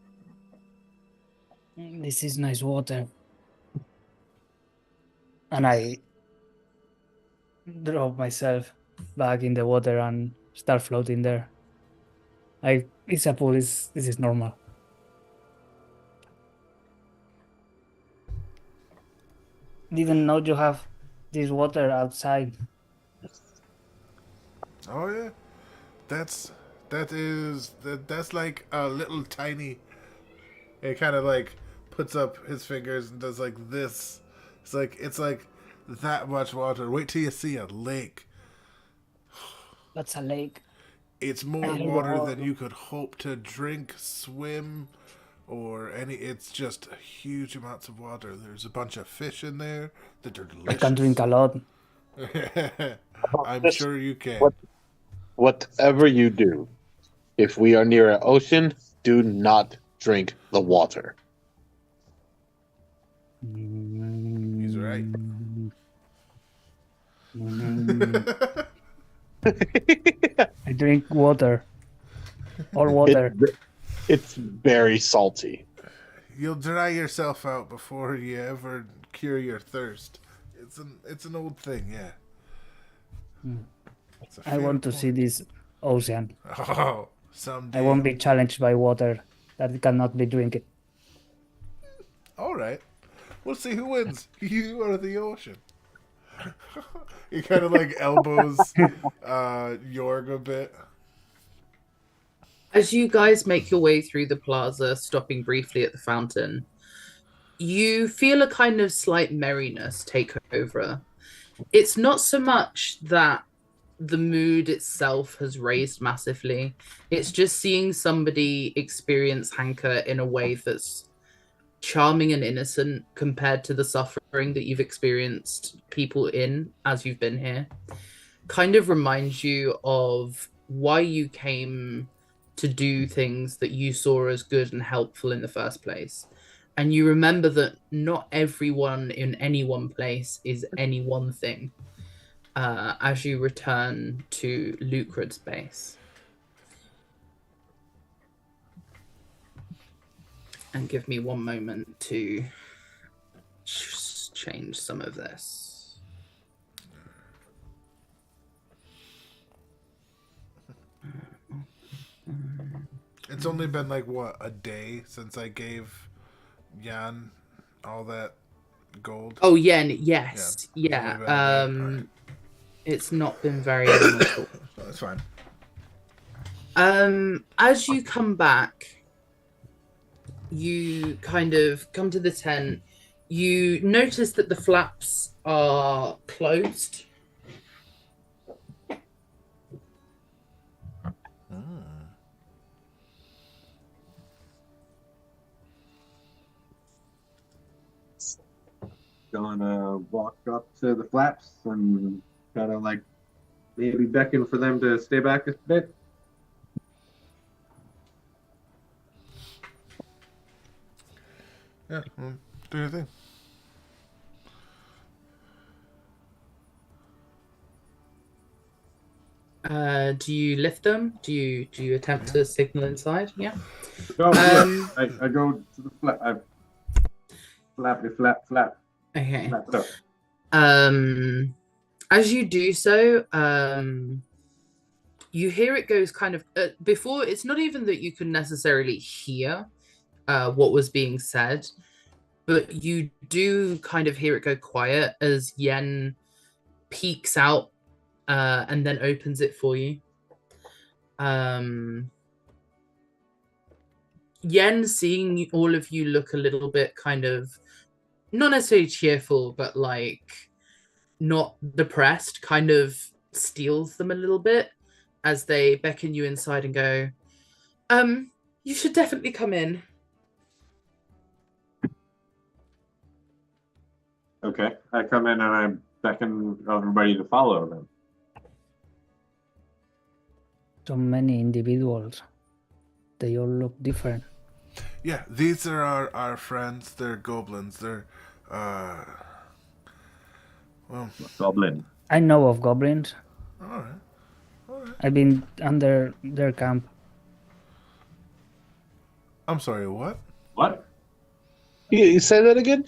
This is nice water. And I drop myself back in the water and start floating there. It's a pool, this is normal. Didn't know you have this water outside. Oh yeah, that's like a little tiny. It kind of like puts up his fingers and does like this. It's like that much water. Wait till you see a lake. That's a lake. It's more water than you could hope to drink, swim, or any. It's just huge amounts of water. There's a bunch of fish in there that are delicious. I can drink a lot. I'm sure you can. Whatever you do, if we are near an ocean, do not drink the water. He's right. I drink water. All water. It's very salty. You'll dry yourself out before you ever cure your thirst. It's an old thing, yeah. It's a I want to fair see this ocean. point. Oh, someday. I won't be challenged by water that cannot be drinking. All right. We'll see who wins. You or the ocean. He kind of like elbows Jorg a bit. As you guys make your way through the plaza, stopping briefly at the fountain, you feel a kind of slight merriness take over. It's not so much that the mood itself has raised massively. It's just seeing somebody experience Hanker in a way that's charming and innocent compared to the suffering that you've experienced people in as you've been here. Kind of reminds you of why you came to do things that you saw as good and helpful in the first place. And you remember that not everyone in any one place is any one thing as you return to Lucred's base. And give me one moment to change some of this. It's only been like what, a day since I gave Jan all that gold. Oh yeah, yes, Yeah. yeah. Alright. It's not been very long at all. That's fine. As you come back, you kind of come to the tent. You notice that the flaps are closed. Gonna walk up to the flaps and kind of like maybe beckon for them to stay back a bit. Yeah, well, do your thing. Do you lift them? Do you attempt to signal inside? Yeah. Oh, yeah. I go to the flap. I flap. Okay. Flap it up. As you do so, you hear it goes kind of before. It's not even that you can necessarily hear what was being said, but you do kind of hear it go quiet as Yen peeks out and then opens it for you. Yen, seeing all of you look a little bit kind of not necessarily cheerful, but like not depressed, kind of steals them a little bit as they beckon you inside and go, you should definitely come in. Okay. I come in and I beckon everybody to follow them. So many individuals. They all look different. Yeah, these are our friends. They're goblins. They're, well, Goblin. I know of goblins. all right. I've been under their camp. I'm sorry, what? What? You say that again?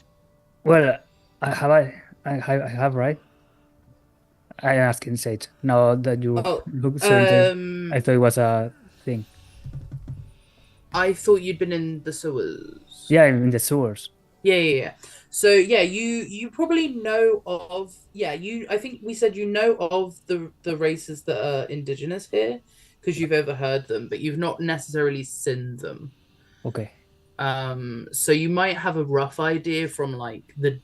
Well, I have, right? I asked in Sage. Now that you look certain, I thought it was a thing. I thought you'd been in the sewers. Yeah, in the sewers. Yeah. So yeah, you probably know of I think we said you know of the races that are indigenous here because you've overheard them, but you've not necessarily seen them. Okay. So you might have a rough idea from like the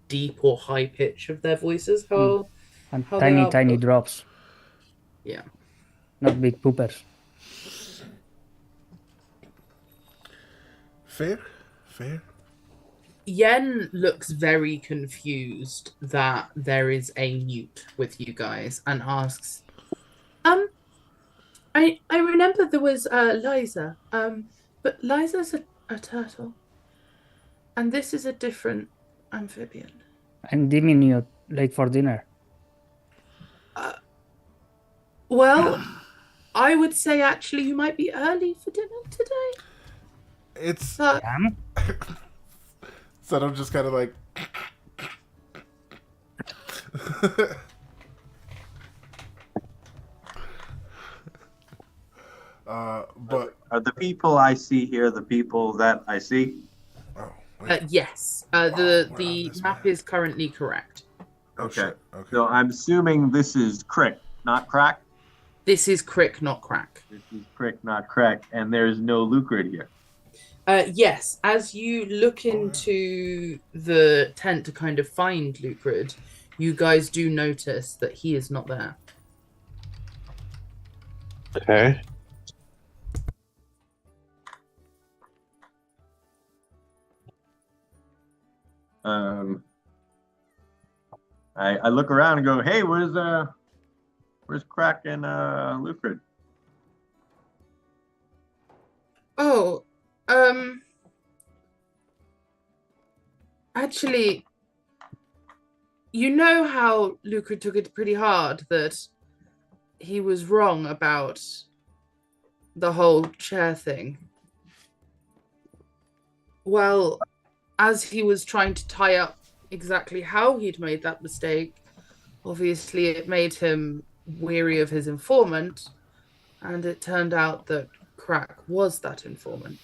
deep or high pitch of their voices, And how they tiny are, but- drops, yeah. not big poopers. Fair? Fair? Yen looks very confused that there is a newt with you guys and asks, I remember there was Liza, but Liza's a turtle, and this is a different amphibian. And diminute, like for dinner. Well, I would say actually you might be early for dinner today. It's But Yam? so I'm just kind of like. But Are the people I see here the people that I see? oh wait, yes, we're the on this map map. is currently correct. oh, Okay. shit. Okay. So I'm assuming this is Crick, not Crack. This is Crick, not Crack. This is Crick, not Crack, and there's no Lucrid here. Yes, as you look into the tent to kind of find Lucrid, you guys do notice that he is not there. Okay. I look around and go, hey, where's Crack and Lucrid? Oh, actually, you know how Lucrid took it pretty hard that he was wrong about the whole chair thing. Well, as he was trying to tie up exactly how he'd made that mistake, obviously it made him weary of his informant, and it turned out that Crack was that informant.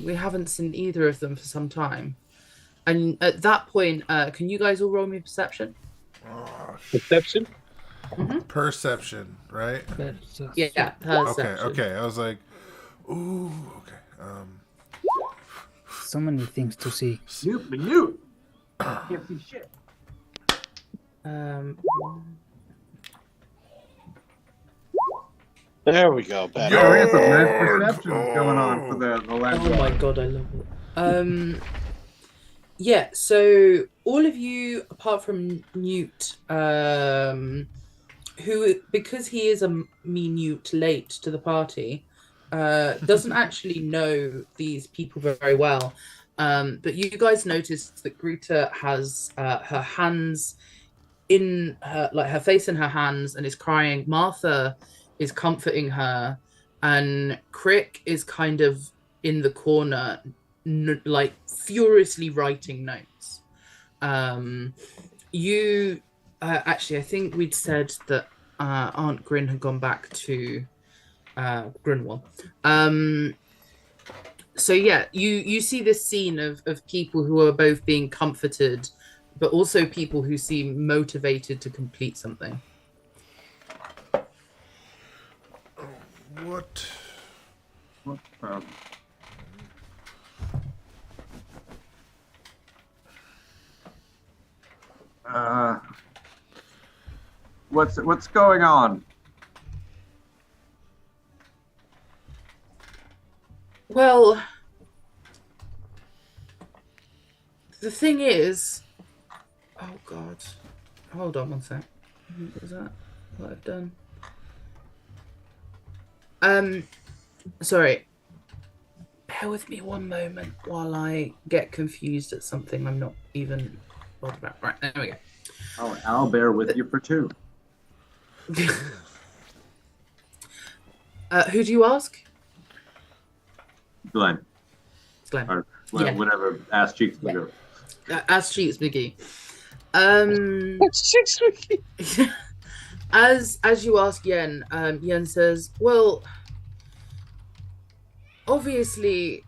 We haven't seen either of them for some time. And at that point, can you guys all roll me perception? Oh, Perception? perception, right? Yeah, perception. Okay. I was like, ooh, okay. So many things to see. Snoop Newt. Can't see shit. There we go. Better. Yo! There is some nice perceptions going on for the last Oh my god, I love it. Yeah, so all of you, apart from Newt, who, because he is a minute late to the party, doesn't actually know these people very well. But you guys noticed that Gruta has her hands in her, like her face in her hands, and is crying. Martha is comforting her, and Crick is kind of in the corner, like furiously writing notes. You actually, I think we'd said that Aunt Grin had gone back to Grinwall. So yeah, you see this scene of people who are both being comforted, but also people who seem motivated to complete something. What? What's going on? Well, the thing is, oh god, hold on one sec. Is that what I've done? Sorry. Bear with me one moment while I get confused at something I'm not even bothered about. Right, there we go. Oh, I'll bear with you for two. Who do you ask? Glenn, It's Glenn. or Glenn, Yeah. whatever. Ass cheeks Yeah. go. As Cheats McGee. As you ask Yen, Yen says, well, obviously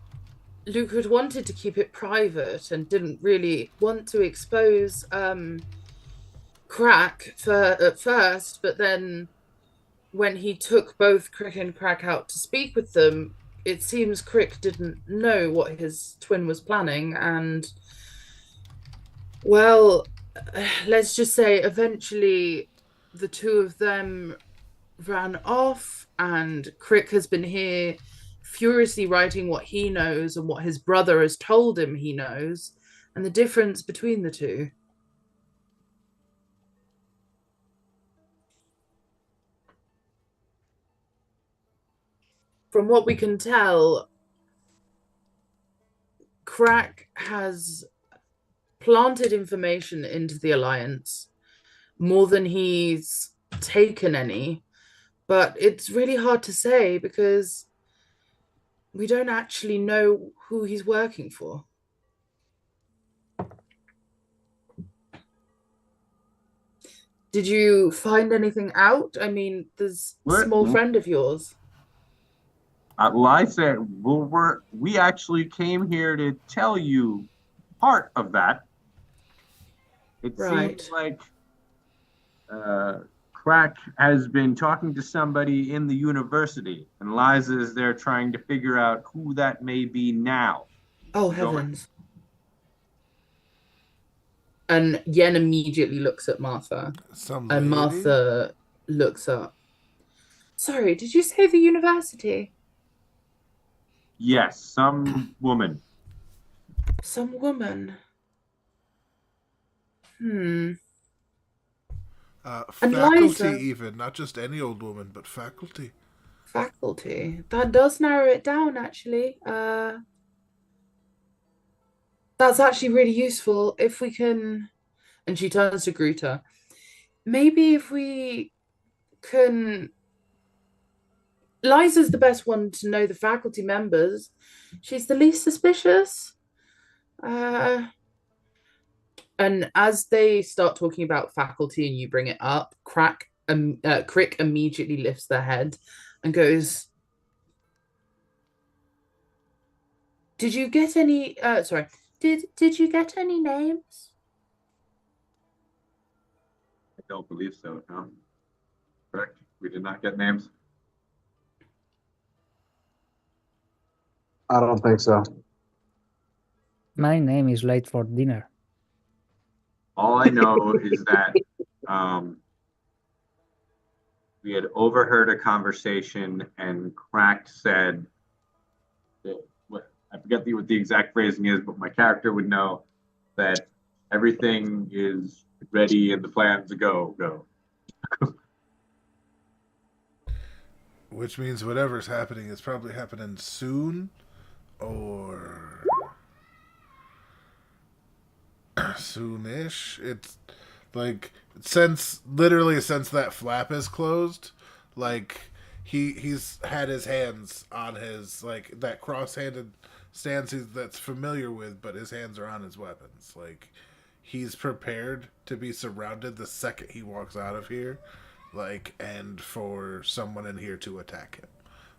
Luke had wanted to keep it private and didn't really want to expose Crack at first, but then when he took both Crick and Crack out to speak with them, it seems Crick didn't know what his twin was planning, and well, let's just say eventually the two of them ran off, and Crick has been here furiously writing what he knows and what his brother has told him he knows, and the difference between the two. From what we can tell, Crack has planted information into the Alliance more than he's taken any, but it's really hard to say because we don't actually know who he's working for. Did you find anything out? I mean, there's a small friend of yours. Liza, we actually came here to tell you part of that. It seems like Crack has been talking to somebody in the university, and Liza is there trying to figure out who that may be now. Oh, heavens. And Yen immediately looks at Martha. And Martha looks up. Sorry, did you say the university? Yes, some woman. Some woman. Faculty even, not just any old woman, but faculty. Faculty. That does narrow it down, actually. That's actually really useful. If we can... And she turns to Gruta. Maybe if we can... Liza's the best one to know the faculty members. She's the least suspicious. And as they start talking about faculty and you bring it up, Crick immediately lifts their head and goes, did you get any... sorry. Did you get any names? I don't believe so, no. Correct? We did not get names? I don't think so. My name is late for dinner. All I know is that we had overheard a conversation and Crack said, I forget what the exact phrasing is, but my character would know that everything is ready and the plans go. Which means whatever's happening is probably happening soon, or soonish. It's like literally since that flap is closed, like he's had his hands on his, like, that cross-handed stance that's familiar with, but his hands are on his weapons. Like, he's prepared to be surrounded the second he walks out of here, like, and for someone in here to attack him.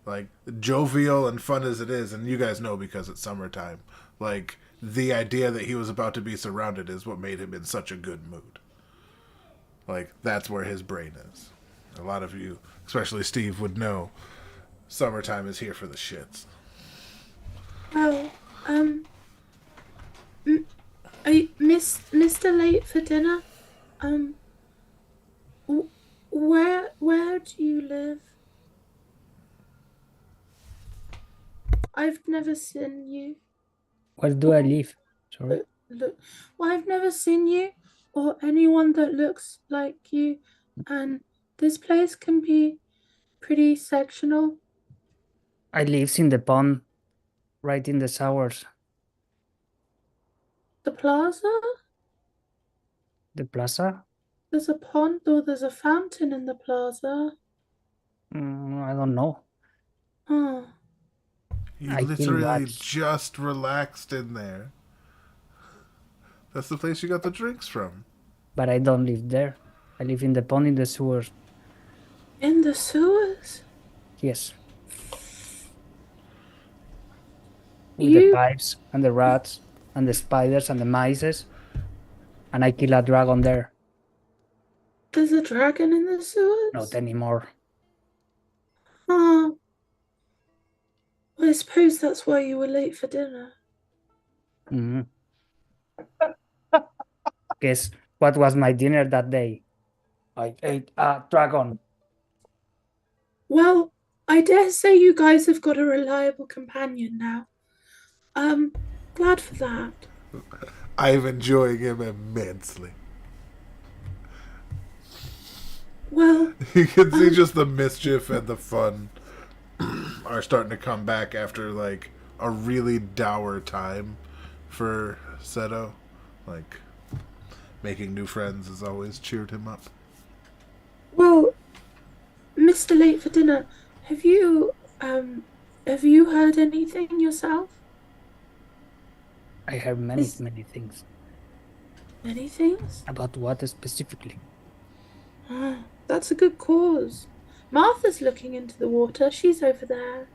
Like, jovial and fun as it is, and you guys know because it's summertime, like, the idea that he was about to be surrounded is what made him in such a good mood. Like, that's where his brain is. A lot of you, especially Steve, would know summertime is here for the shits. Oh, are you, Mr. Late for dinner? Where do you live? I've never seen you. Where do I live? Sorry. Look, well, I've never seen you or anyone that looks like you, and this place can be pretty sectional. I live in the pond, right in the showers. The plaza? The plaza? There's a pond or there's a fountain in the plaza. I don't know. Oh. You I think literally that's- just relaxed in there. That's the place you got the drinks from. But I don't live there. I live in the pond in the sewers. In the sewers? Yes. With the You... pipes and the rats and the spiders and the mice. And I kill a dragon there. There's a dragon in the sewers? Not anymore. Huh. Well, I suppose that's why you were late for dinner. Hmm. Guess what was my dinner that day? I ate a dragon. Well, I dare say you guys have got a reliable companion now. Glad for that. I'm enjoying him immensely. Well, You can see just the mischief and the fun are starting to come back after like a really dour time for Seto. Like making new friends has always cheered him up. well, Mr. Late for dinner, have you heard anything yourself? I heard many, Is- many things. Many things? About what specifically? Ah, that's a good cause. Martha's looking into the water. She's over there.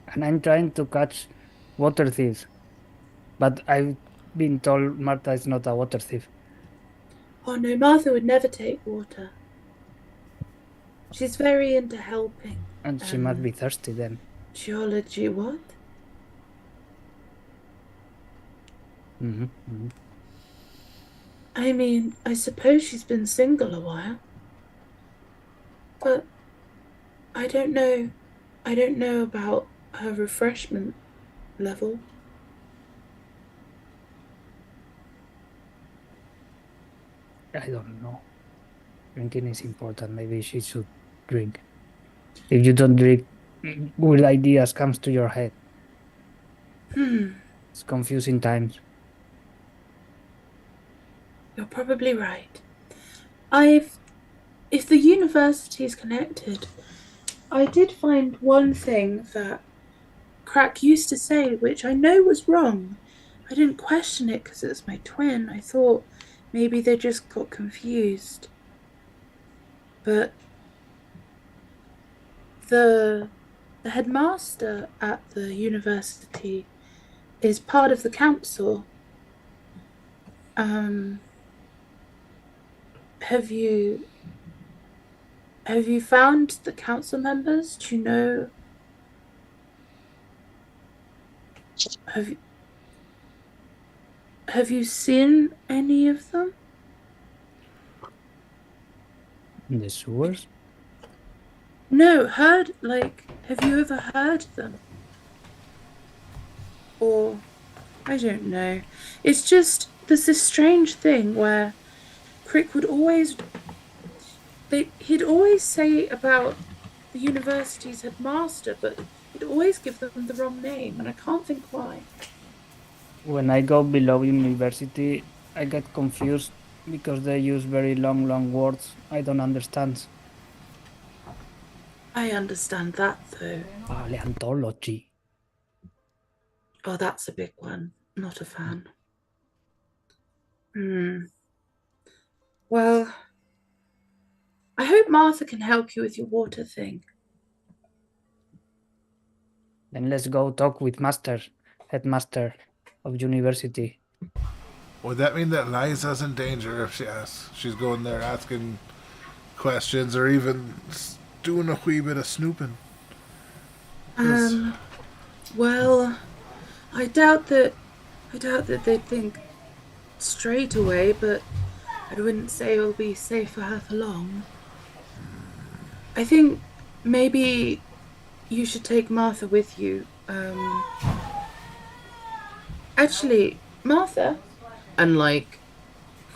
And I'm trying to catch water thieves. But I've been told Martha is not a water thief. Oh no, Martha would never take water. She's very into helping. And she must be thirsty then. Geology, what? Mm-hmm. I mean, I suppose she's been single a while. But I don't know. I don't know about her refreshment level. I don't know. Drinking is important. Maybe she should drink. If you don't drink, weird ideas comes to your head. It's confusing times. You're probably right. If the university is connected, I did find one thing that Crack used to say, which I know was wrong. I didn't question it because it's my twin. I thought maybe they just got confused. But the headmaster at the university is part of the council. Have you found the council members? Do you know? Have you seen any of them? In the sewers? No, heard, like, have you ever heard them? Or, I don't know. It's just, there's this strange thing where Crick would always, he'd always say about the university's headmaster, but he'd always give them the wrong name, and I can't think why. When I go below university, I get confused because they use very long words I don't understand. I understand that, though. Paleontology. Oh, that's a big one. Not a fan. Well, I hope Martha can help you with your water thing. Then let's go talk with headmaster of university. Would that mean that Liza's in danger if she's going there asking questions or even doing a wee bit of snooping? Well, I doubt that they'd think straight away, but I wouldn't say it'll be safe for her for long. I think maybe you should take Martha with you. Actually, Martha, and like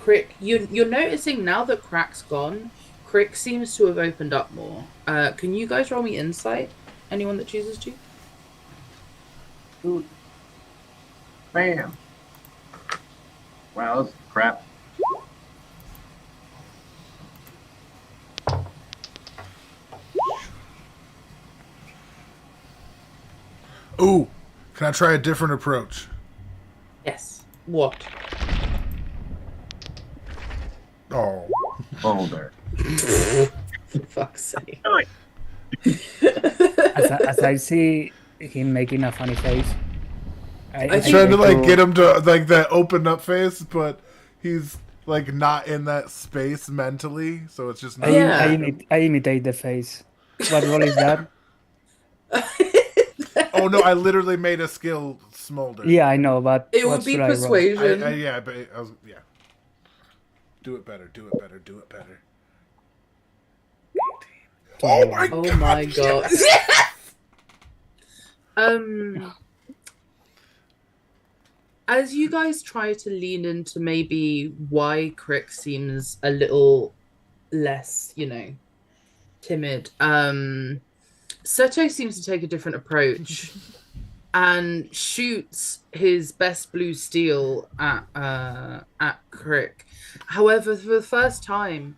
Crick, you're noticing now that Crack's gone, Crick seems to have opened up more. Can you guys roll me insight? Anyone that chooses to? Ooh. Bam. Wow, that's crap. Ooh, can I try a different approach? Yes. What? Oh. Boulder. For fuck's sake. As I see him making a funny face, I I'm think- trying to like get him to like that open up face, but he's like not in that space mentally, so it's just not. Yeah. I imitate the face. What role is that? Oh no, I literally made a skill smolder. Yeah, I know, but It what would be should I roll? persuasion. Yeah, but I was yeah. Do it better. Do it better. Do it better. 18. Oh my Oh god! my god. yes! As you guys try to lean into maybe why Crick seems a little less, timid, Seto seems to take a different approach and shoots his best blue steel at Crick. However, for the first time,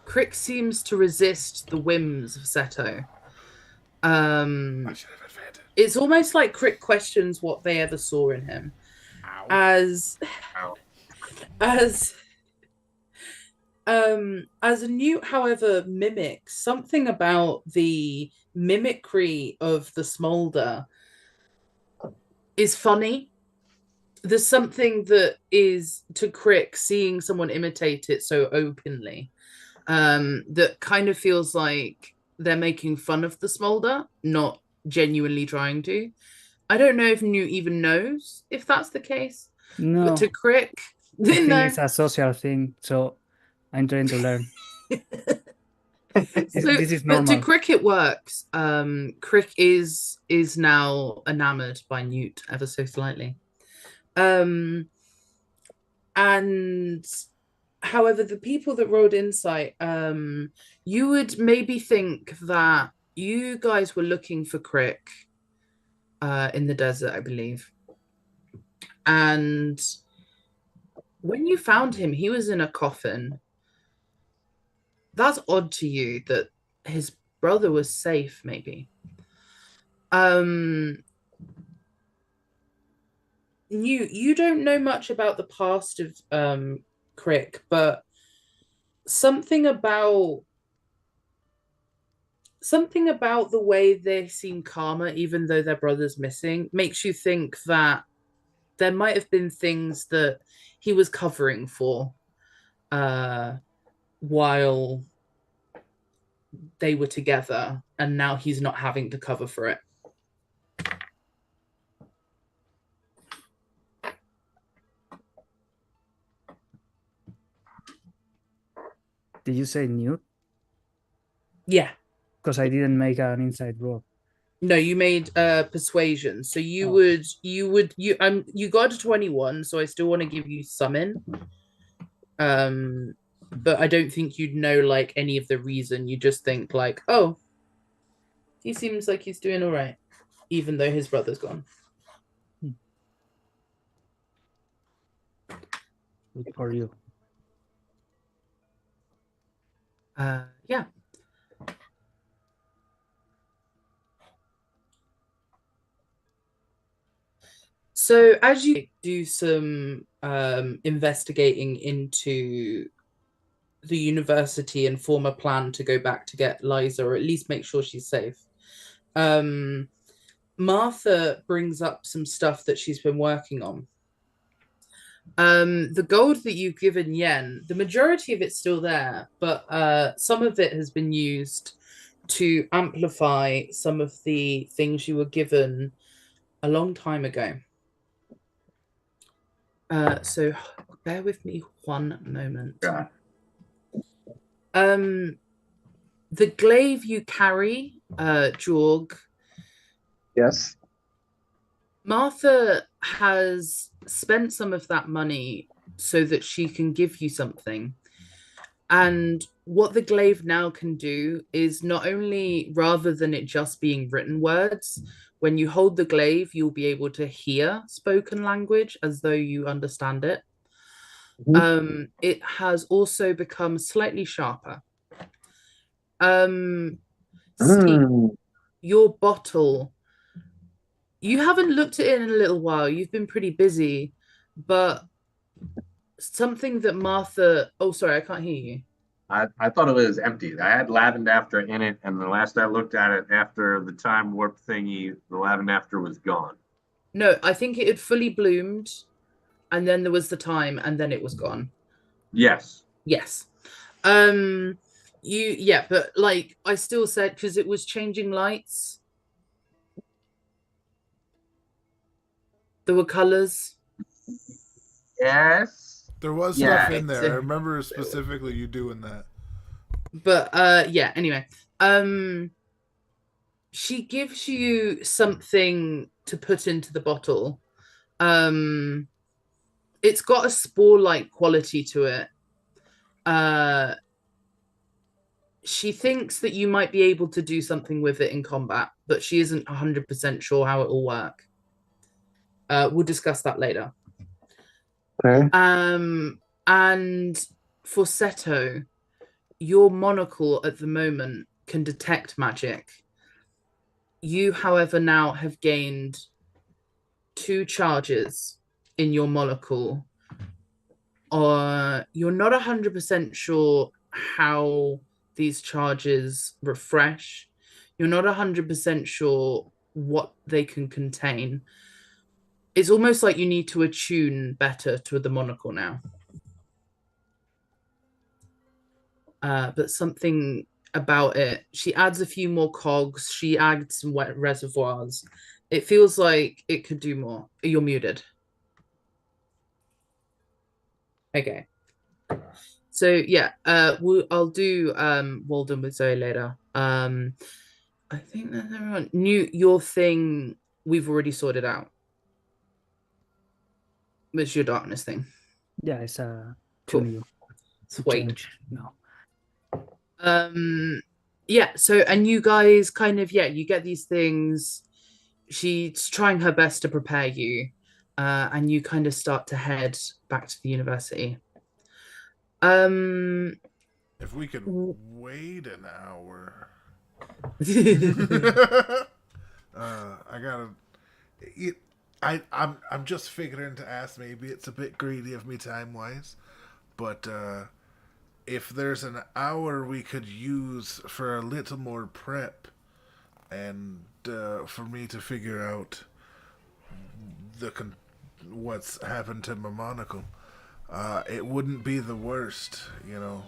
Crick seems to resist the whims of Seto. I should have advantage. It's almost like Crick questions what they ever saw in him. Ow. As a Newt, however, mimics something about the mimicry of the smolder is funny. There's something that is to Crick seeing someone imitate it so openly, that kind of feels like they're making fun of the smolder, not genuinely trying to. I don't know if Newt even knows if that's the case. No, But to Crick, I think no. it's a social thing, so I'm trying to learn. This is But to normal. Crick it works. Crick is now enamored by Newt ever so slightly. And however, the people that rolled insight, you would maybe think that you guys were looking for Crick in the desert, I believe. And when you found him, he was in a coffin. That's odd to you that his brother was safe, maybe. You don't know much about the past of Crick, but something about the way they seem calmer, even though their brother's missing, makes you think that there might have been things that he was covering for while they were together, and now he's not having to cover for it. Did you say Newt? Yeah. Because I didn't make an inside roll. No, you made persuasion. So you Oh. you got a 21, so I still want to give you summon. But I don't think you'd know like any of the reason. You just think like, oh, he seems like he's doing all right, even though his brother's gone. Good for you. Yeah. So as you do some investigating into the university and form a plan to go back to get Liza, or at least make sure she's safe, Martha brings up some stuff that she's been working on. The gold that you've given Yen, the majority of it's still there, but some of it has been used to amplify some of the things you were given a long time ago. So bear with me one moment. Yeah. The glaive you carry, Jorg. Yes. Martha has spent some of that money so that she can give you something. And what the glaive now can do is not only, rather than it just being written words, when you hold the glaive, you'll be able to hear spoken language as though you understand it. Mhm. It has also become slightly sharper. Steve, your bottle, you haven't looked at it in a little while. You've been pretty busy, but something that Martha... Oh, sorry, I can't hear you. I thought it was empty. I had Lavendafter in it, and the last I looked at it after the time warp thingy, the Lavendafter was gone. No, I think it had fully bloomed, and then there was the time, and then it was gone. Yes. Yes. But like I still said, because it was changing lights. There were colors. Yes. There was Yeah, stuff in there. I it's- remember specifically you doing that. But yeah, anyway. She gives you something to put into the bottle. It's got a spore-like quality to it. She thinks that you might be able to do something with it in combat, but she isn't 100% sure how it will work. We'll discuss that later. Okay. And for Seto, your monocle at the moment can detect magic. You, however, now have gained 2 charges in your monocle. You're not 100% sure how these charges refresh. You're not 100% sure what they can contain. It's almost like you need to attune better to the monocle now. But something about it, she adds a few more cogs, she adds some wet reservoirs. It feels like it could do more. You're muted. Okay. So yeah, I'll do Walden with Zoe later. I think that everyone knew your thing. We've already sorted out. It's your darkness thing. Yeah, it's a Cool. new Sweet. change now. Yeah, so and you guys kind of you get these things. She's trying her best to prepare you, and you kind of start to head back to the university. If we could wait an hour. I gotta. I'm just figuring to ask. Maybe it's a bit greedy of me time wise, but if there's an hour we could use for a little more prep, and for me to figure out what's happened to my monocle, it wouldn't be the worst. You know,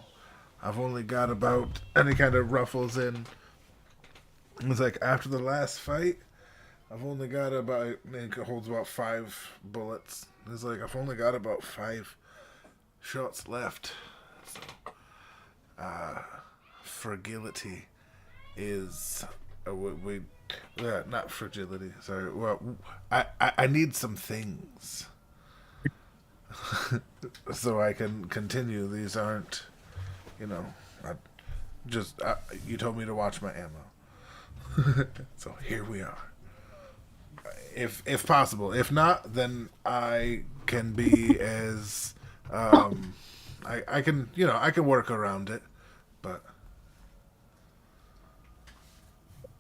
I've only got about any kind of ruffles in. It's like after the last fight, I've only got about, it holds about 5 bullets. It's like I've only got about 5 shots left. So, fragility is not fragility. Sorry. Well, I need some things so I can continue. These aren't, you know, you told me to watch my ammo. So here we are. If possible. If not, then I can be as I can, you know, I can work around it. But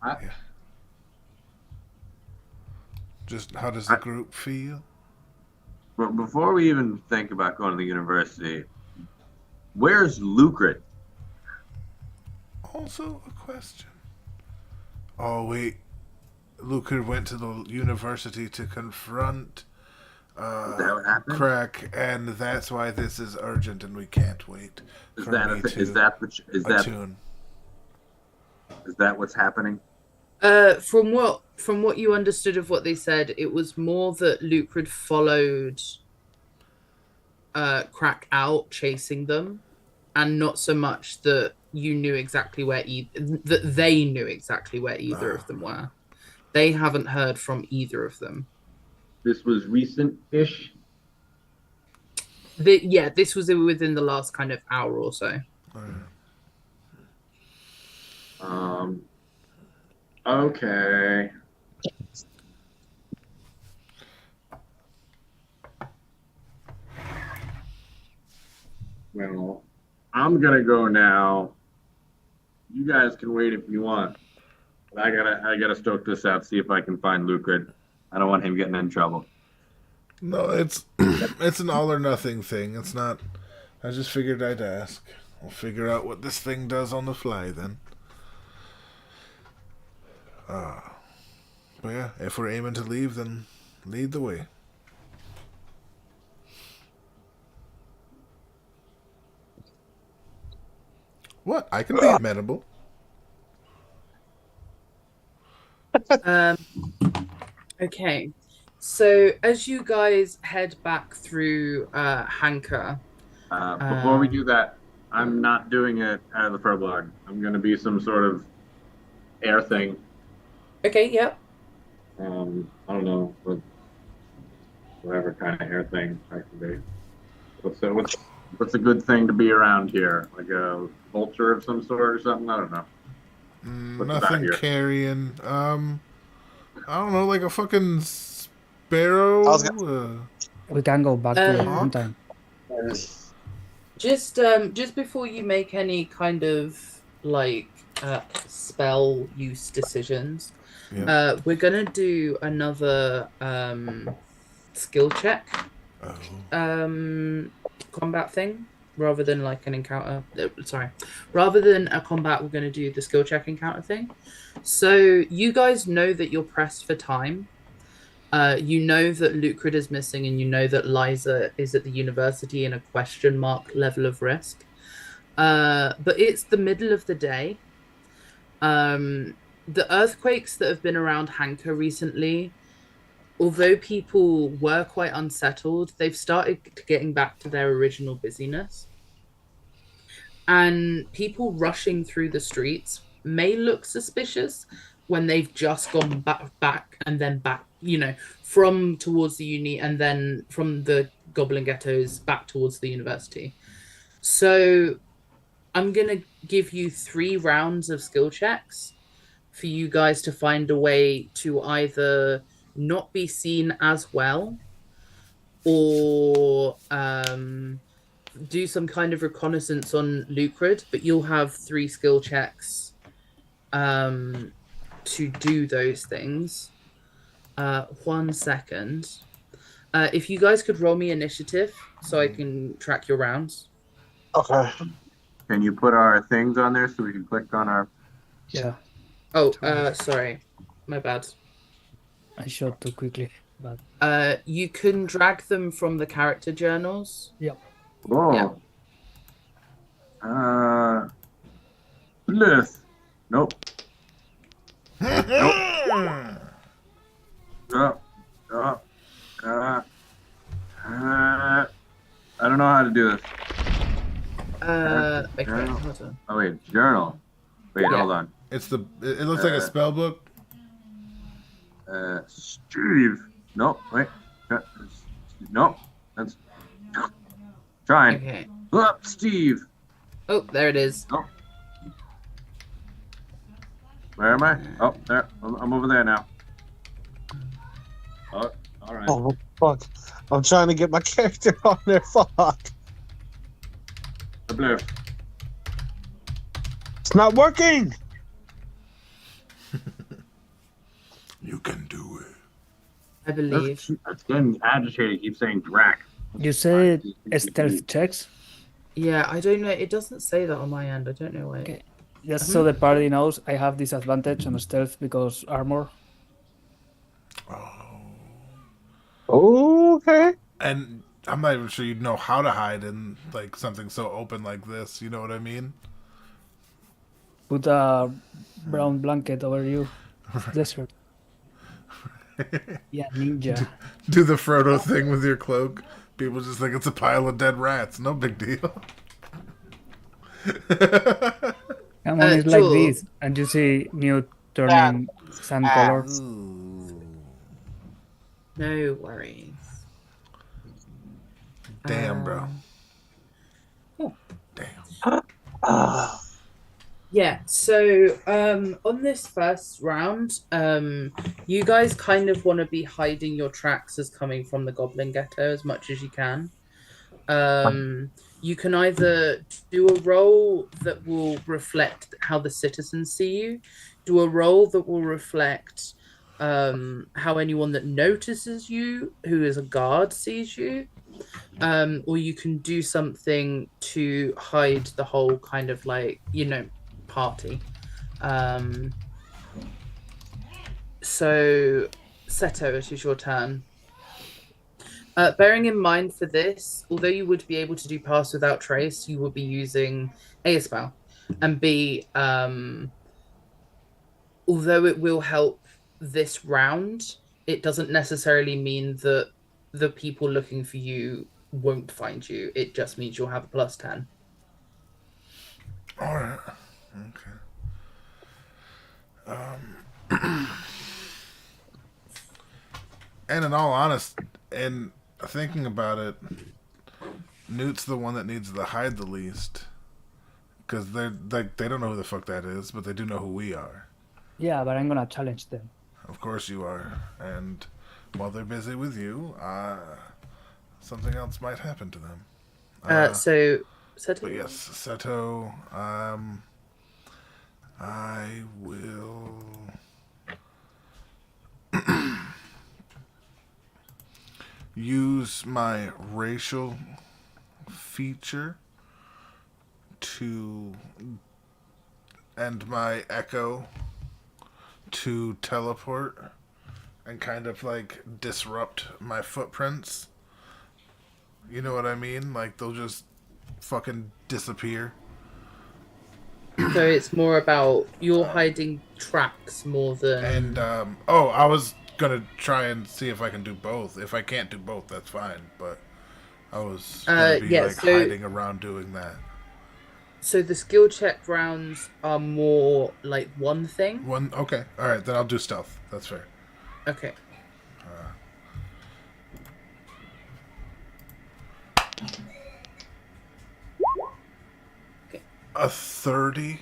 yeah. Just how does the group feel? But before we even think about going to the university, where's Lucret? Also a question. Oh wait, Lucret went to the university to confront Is that what happened? Crack, and that's why this is urgent, and we can't wait Is for that me to is that attune. what's happening? From what you understood of what they said, it was more that Lucred followed Crack out chasing them, and not so much that you knew exactly where that they knew exactly where either of them were. They haven't heard from either of them. This was recent-ish. This was within the last kind of hour or so. Okay. Well, I'm gonna go now. You guys can wait if you want. But I gotta stoke this out, see if I can find Lucred. I don't want him getting in trouble. No, it's it's an all or nothing thing. It's not. I just figured I'd ask. We'll figure out what this thing does on the fly then. But yeah, if we're aiming to leave, then lead the way. What? I can be amenable. Okay, So as you guys head back through Hanka, Before we do that, I'm not doing it out of the Furblog. I'm going to be some sort of air thing. okay, yep. I don't know, whatever kind of air thing I can be. What's a good thing to be around here? Like a vulture of some sort or something? I don't know. What's about Nothing here? carrying. I don't know, like a fucking sparrow. I was We can go back to the Hawk? time. Just before you make any kind of like spell use decisions, Yeah. we're gonna do another skill check Oh. combat thing rather than like an encounter. Sorry, rather than a combat, we're gonna do the skill check encounter thing. So you guys know that you're pressed for time. You know that Lucrid is missing, and you know that Liza is at the university in a question mark level of risk. But it's the middle of the day. The earthquakes that have been around Hanka recently, although people were quite unsettled, they've started getting back to their original busyness. And people rushing through the streets may look suspicious when they've just gone back and then back, from towards the uni and then from the Goblin ghettos back towards the university. So I'm going to give you 3 rounds of skill checks for you guys to find a way to either not be seen as well or do some kind of reconnaissance on Lucrid, but you'll have 3 skill checks to do those things. 1 second. If you guys could roll me initiative so I can track your rounds. Okay. Can you put our things on there so we can click on our... Yeah, Oh, sorry. My bad. I shot too quickly. But You can drag them from the character journals. Oh. Lith. Nope. I don't know how to do this. Okay, Journal. hold on. Oh wait, journal. Wait, Yeah. hold on. It looks like a spell book. Steve. No, wait. No, that's trying. Okay. Up, Steve. Oh, there it is. Where am I? Oh, there. I'm over there now. Oh, all right. Oh fuck! I'm trying to get my character on there. Fuck! The blue. It's not working. You can do it. I believe. It's getting agitated. Keep saying Drac. you said stealth checks. Yeah, I don't know. It doesn't say that on my end. I don't know why. Okay. Just so the party knows, I have disadvantage on stealth because armor. Okay. And I'm not even sure you'd know how to hide in like something so open like this. You know what I mean? Put a brown blanket over you. Desert. Yeah, ninja. Do the Frodo thing with your cloak. People just think it's a pile of dead rats. No big deal. Come on, it's like Jewel. this. And you see Newt turning sand color. No worries. Damn, bro. Oh. Damn. Yeah, so on this first round, you guys kind of want to be hiding your tracks as coming from the Goblin Ghetto as much as you can. You can either do a roll that will reflect how the citizens see you, do a roll that will reflect how anyone that notices you, who is a guard, sees you, or you can do something to hide the whole kind of like, party. So, Seto, it is your turn. Bearing in mind for this, although you would be able to do Pass Without Trace, you would be using A spell. And B, although it will help this round, it doesn't necessarily mean that the people looking for you won't find you. It just means you'll have a +10. All right. Okay. And in all honest, and thinking about it, Newt's the one that needs to hide the least, because they don't know who the fuck that is, but they do know who we are. Yeah, but I'm gonna challenge them. Of course you are, and while they're busy with you, something else might happen to them. So, Seto? But yes, Seto, I will use my racial feature to and my echo to teleport and kind of like disrupt my footprints. You know what I mean? Like they'll just fucking disappear. So it's more about you're hiding tracks more than. And I was gonna try and see if I can do both. If I can't do both, that's fine. But I was gonna be yeah, like so- hiding around doing that. So the skill check rounds are more like one thing. One, okay, all right. Then I'll do stealth. That's fair. Okay. A 30.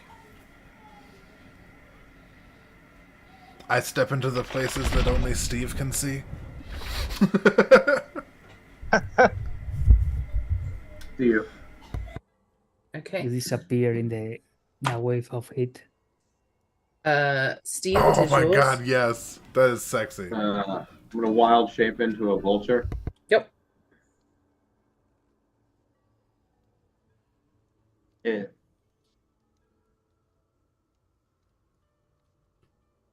I step into the places that only Steve can see. See you. Okay. You disappear in a wave of heat. Steve, it Oh is my yours. god, yes. That is sexy. I'm gonna wild shape into a vulture. Yep. Yeah.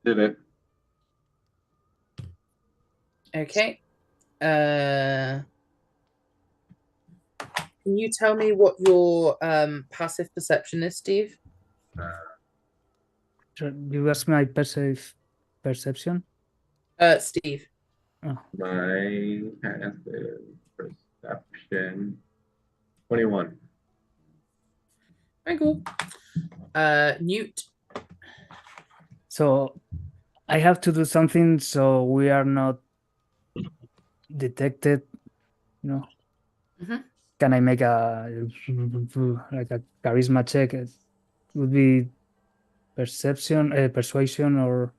Did it. Okay. Can you tell me what your passive perception is, Steve? So you ask my perception? Steve. My passive perception. 21. Very cool. Newt. So I have to do something so we are not detected. No. Mhm. Can I make a like a charisma check? It would be persuasion, or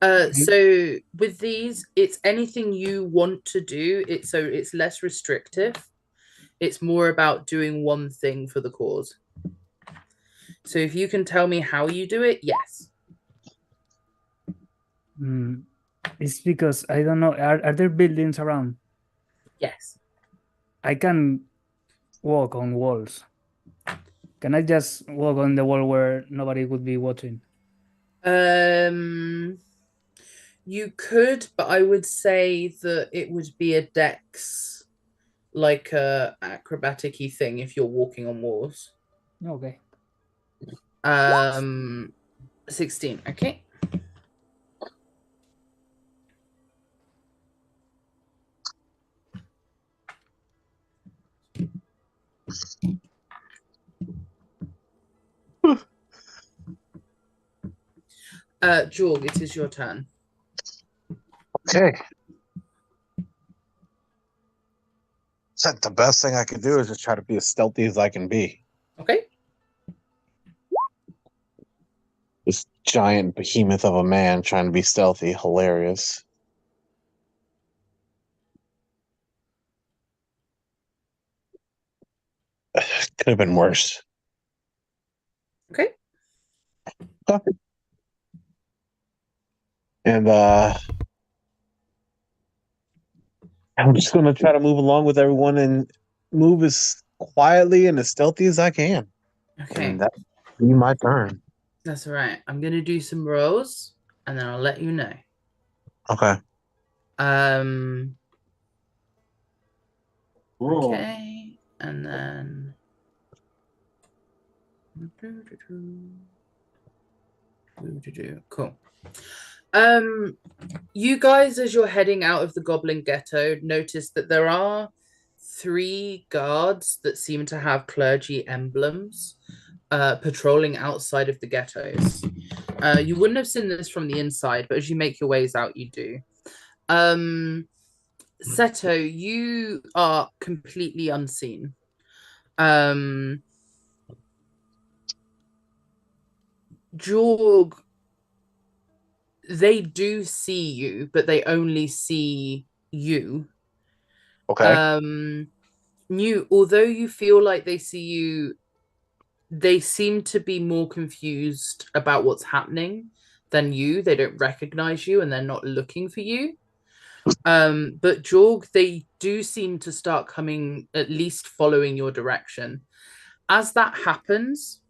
So with these, it's anything you want to do. It's less restrictive. It's more about doing one thing for the cause. So if you can tell me how you do it, yes. it's because I don't know. Are there buildings around? Yes. I can walk on walls. Can I just walk on the wall where nobody would be watching? You could, but I would say that it would be a dex, like a acrobatic-y thing if you're walking on walls. Okay. 16. Okay. Jorg, it is your turn. Okay. So the best thing I can do is just try to be as stealthy as I can be. Okay. This giant behemoth of a man trying to be stealthy, hilarious. Could have been worse. Okay. And I'm just gonna try to move along with everyone and move as quietly and as stealthy as I can. Okay. And that'll be my turn. That's all right. I'm gonna do some rolls and then I'll let you know. Okay. Okay, and then cool. You guys, as you're heading out of the Goblin Ghetto, notice that there are 3 guards that seem to have clergy emblems patrolling outside of the ghettos. You wouldn't have seen this from the inside, but as you make your ways out, you do. Seto, you are completely unseen. Jorg, they do see you, but they only see you. Okay. Newt, although you feel like they see you, they seem to be more confused about what's happening than you. They don't recognize you and they're not looking for you. But Jorg, they do seem to start coming, at least following your direction. As that happens,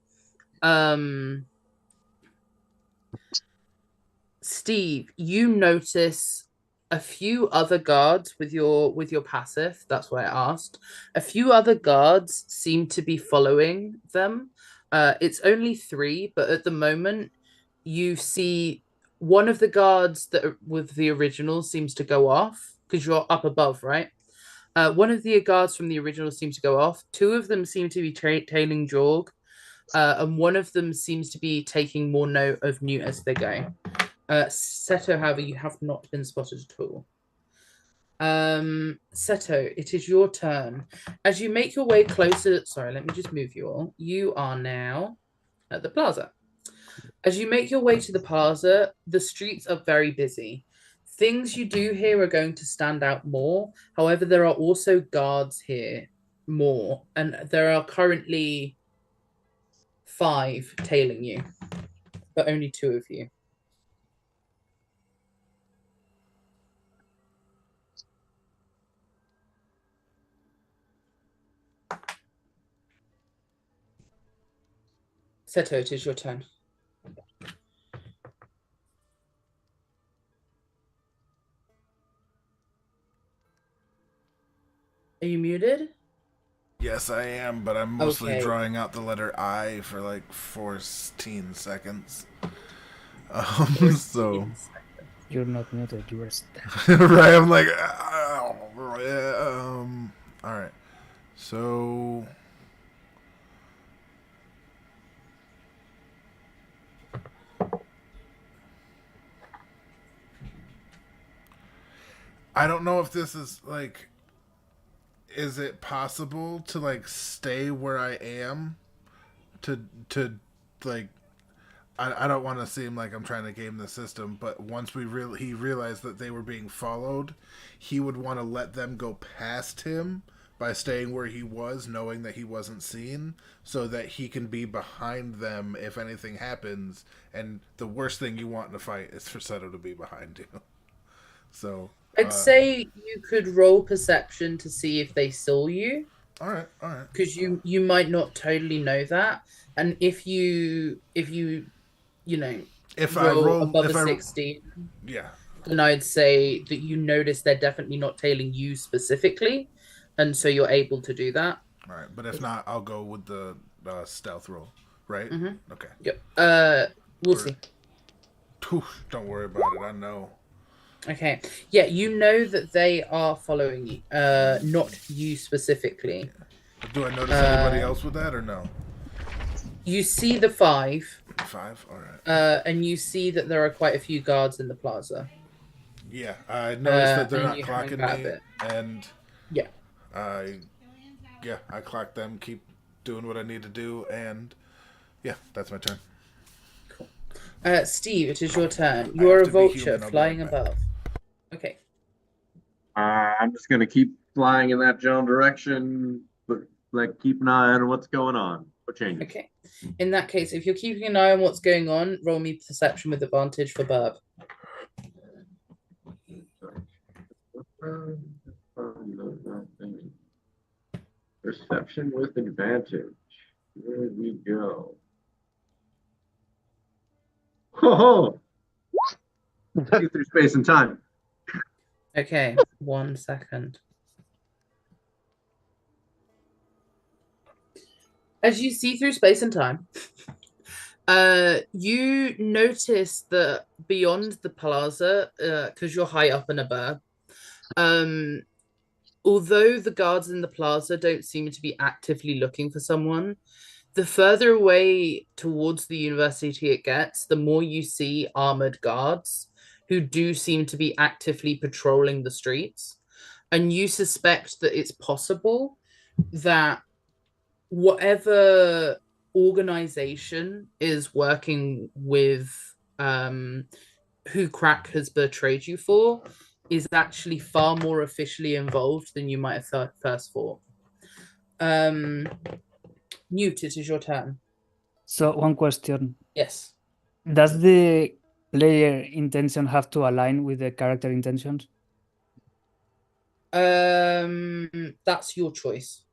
Steve, you notice a few other guards with your passive. That's why I asked. A few other guards seem to be following them. It's only 3, but at the moment, you see one of the guards that are with the original seems to go off because you're up above, right? One of the guards from the original seems to go off. 2 of them seem to be tailing Jorg, and one of them seems to be taking more note of Newt as they go. Seto, however, you have not been spotted at all. Seto, it is your turn. As you make your way closer, sorry, let me just move you all. You are now at the plaza. As you make your way to the plaza, the streets are very busy. Things you do here are going to stand out more. However, there are also guards here more, and there are currently 5 tailing you, but only 2 of you. Seto, it is your turn. Are you muted? Yes, I am, but I'm mostly Okay. drawing out the letter I for like 14 seconds. So You're not muted. You are stuck. right, I'm like, all right. So I don't know if this is like, is it possible to like stay where I am to like, I don't want to seem like I'm trying to game the system, but once he realized that they were being followed, he would want to let them go past him by staying where he was, knowing that he wasn't seen, so that he can be behind them if anything happens. And the worst thing you want in a fight is for Seto to be behind you. So I'd say you could roll perception to see if they saw you. all right. Because you might not totally know that, and if you know If I roll above if a I 16, yeah. then I'd say that you notice they're definitely not tailing you specifically, and so you're able to do that. All right, but if not, I'll go with the stealth roll, right? Mm-hmm. Okay. Yep. We'll see. Don't worry about it. I know. Okay. Yeah, you know that they are following you, not you specifically. Do I notice anybody else with that or no? You see the 5. 5? All right. And you see that there are quite a few guards in the plaza. Yeah, I noticed that they're and not you hang clocking back a me, bit. and Yeah. I clock them, keep doing what I need to do, and yeah, that's my turn. Cool. Steve, it is your turn. I You are have a to be vulture human, I'll be flying right back. above. Okay. I'm just gonna keep flying in that general direction, but like keep an eye on what's going on. What changes? Okay. In that case, if you're keeping an eye on what's going on, roll me perception with advantage for Burb. Perception with advantage. Here we go. Ho ho! See through space and time. Okay, 1 second. As you see through space and time, You notice that beyond the plaza, because you're high up in a bird, although the guards in the plaza don't seem to be actively looking for someone, the further away towards the university it gets, the more you see armored guards who do seem to be actively patrolling the streets. And you suspect that it's possible that whatever organization is working with who Crack has betrayed you for is actually far more officially involved than you might have first thought. Newt, it is your turn. So one question: Yes. does the player intention have to align with the character intentions? That's your choice.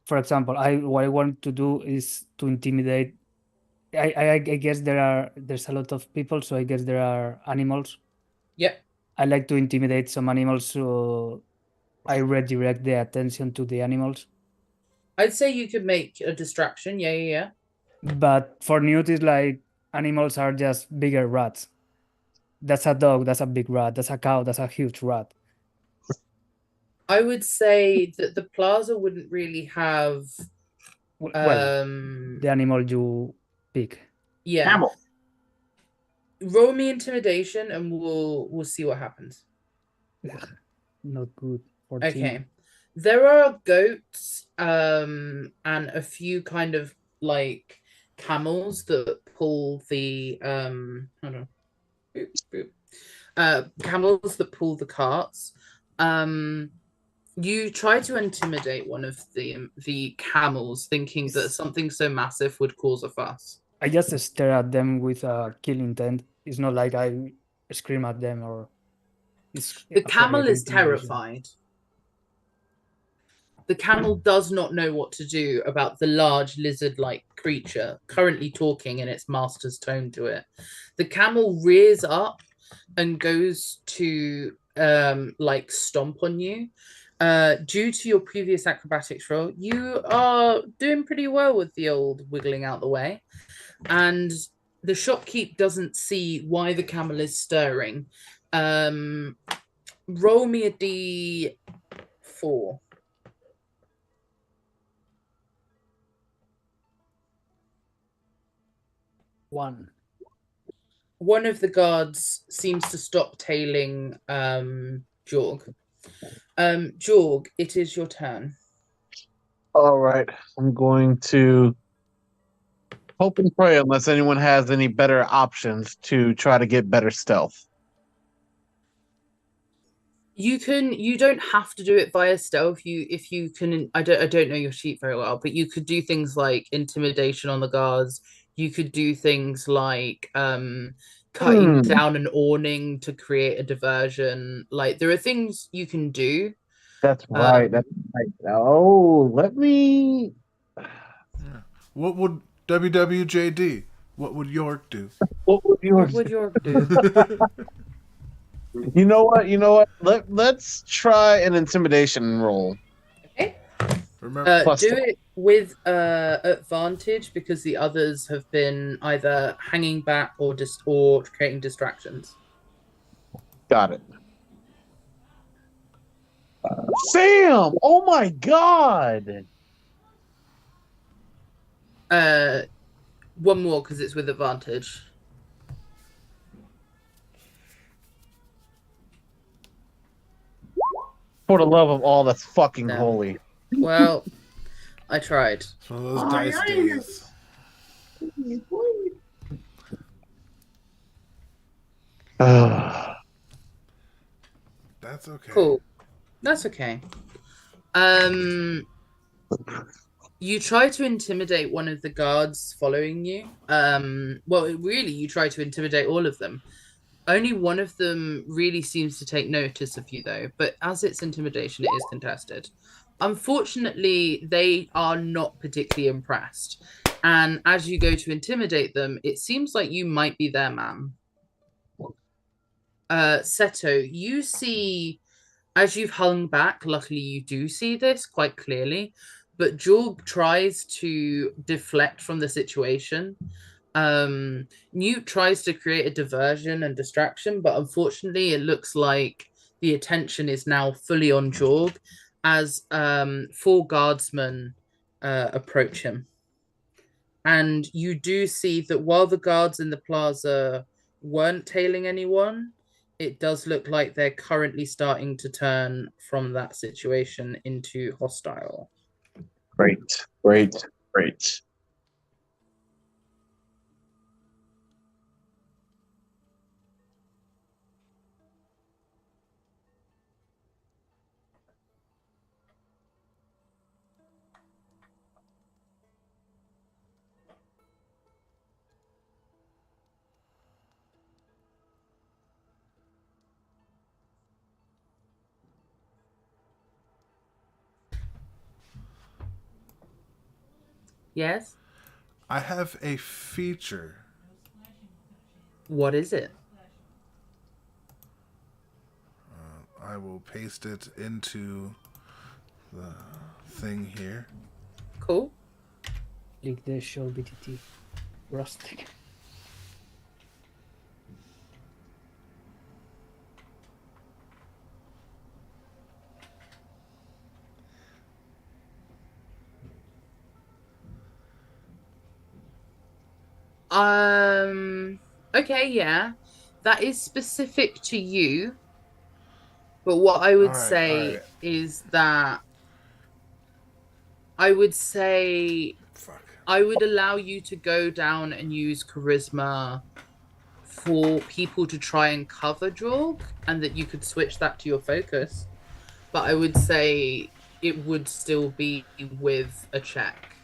For example, what I want to do is to intimidate. I guess there's a lot of people, so I guess there are animals. Yep. I like to intimidate some animals, so I redirect the attention to the animals. I'd say you could make a distraction. Yeah. But for Newt, it's like animals are just bigger rats. That's a dog, that's a big rat. That's a cow, that's a huge rat. I would say that the plaza wouldn't really have Well, the animal you pick. Yeah. Camel. Roll me intimidation and we'll see what happens. Not good. 14. Okay. There are goats and a few kind of like camels that pull the hold on. Boop, boop. Camels that pull the carts. You try to intimidate one of the camels, thinking that something so massive would cause a fuss. I just stare at them with a kill intent. It's not like I scream at them or. The camel is terrified. The camel does not know what to do about the large lizard-like creature currently talking in its master's tone to it. The camel rears up and goes to like stomp on you. Due to your previous acrobatics roll, you are doing pretty well with the old wiggling out the way. And the shopkeep doesn't see why the camel is stirring. Roll me a D4. One. One of the guards seems to stop tailing Jorg. Jorg, it is your turn. All right. I'm going to hope and pray, unless anyone has any better options, to try to get better stealth. You don't have to do it via stealth. If you can, I don't know your sheet very well, but you could do things like intimidation on the guards. You could do things like cutting down an awning to create a diversion. Like there are things you can do. That's right. That's right. Oh, let me. What would WWJD? What would York do? What would yours? What would York do? You know what? Let's try an intimidation roll. Okay. Remember, Do it with advantage because the others have been either hanging back or creating distractions. Got it. Sam! Oh my god! One more because it's with advantage. For the love of all that's fucking No. holy. Well, I tried. it's one of those dice days. That's okay. Cool. That's okay. You try to intimidate one of the guards following you. Well, really, you try to intimidate all of them. Only one of them really seems to take notice of you, though. But as it's intimidation, it is contested. Unfortunately, they are not particularly impressed. And as you go to intimidate them, it seems like you might be their man. Seto, you see, as you've hung back, luckily you do see this quite clearly, but Jorg tries to deflect from the situation. Newt tries to create a diversion and distraction, but unfortunately, it looks like the attention is now fully on Jorg as 4 guardsmen approach him. And you do see that while the guards in the plaza weren't tailing anyone, it does look like they're currently starting to turn from that situation into hostile. Great, great, great. Yes? I have a feature. What is it? I will paste it into the thing here. Cool. Click the show BTT rustic. Okay, yeah. That is specific to you. But what I would say is that I would say I would allow you to go down and use charisma for people to try and cover Jorg, and that you could switch that to your focus. But I would say it would still be with a check,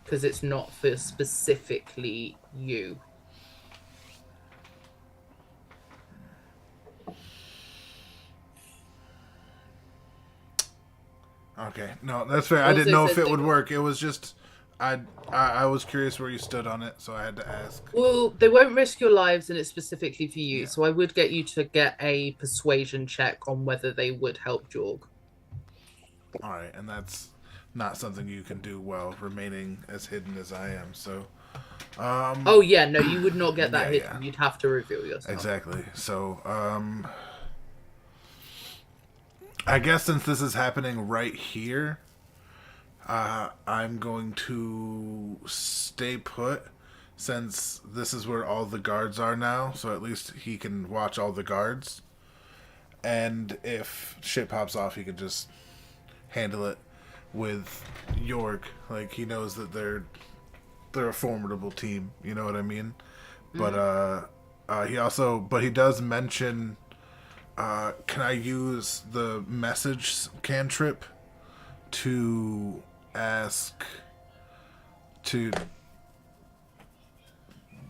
because it's not for specifically you. Okay, no, that's fair. I Also didn't know if says it would that- work. It was just I was curious where you stood on it, so I had to ask. Well, they won't risk your lives, and it's specifically for you. Yeah. So I would get you to get a persuasion check on whether they would help Jorg. All right, and that's not something you can do while remaining as hidden as I am. So, Oh yeah, no, you would not get that Yeah, hidden. yeah. You'd have to reveal yourself. exactly. So, I guess since this is happening right here, I'm going to stay put since this is where all the guards are now. So at least he can watch all the guards. And if shit pops off, he can just handle it with York. Like, he knows that they're a formidable team. You know what I mean? But he does mention. Can I use the message cantrip to ask to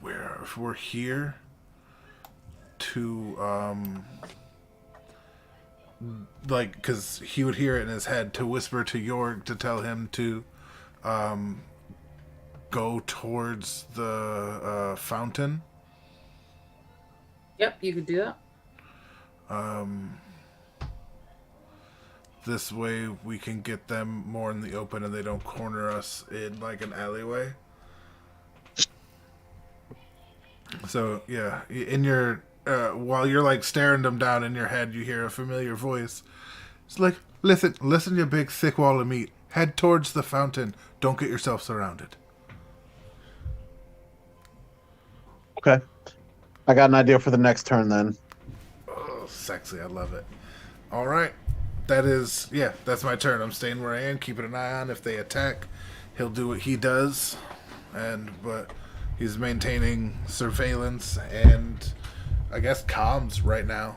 where if we're here to like, because he would hear it in his head, to whisper to York to tell him to go towards the fountain. Yep, you could do that. This way we can get them more in the open and they don't corner us in like an alleyway. So yeah, in your while you're like staring them down in your head, you hear a familiar voice. It's like, listen, you big thick wall of meat. Head towards the fountain. Don't get yourself surrounded. Okay. I got an idea for the next turn then. Oh, sexy. I love it. All right. That's my turn. I'm staying where I am, keeping an eye on if they attack. He'll do what he does, but he's maintaining surveillance and I guess comms right now.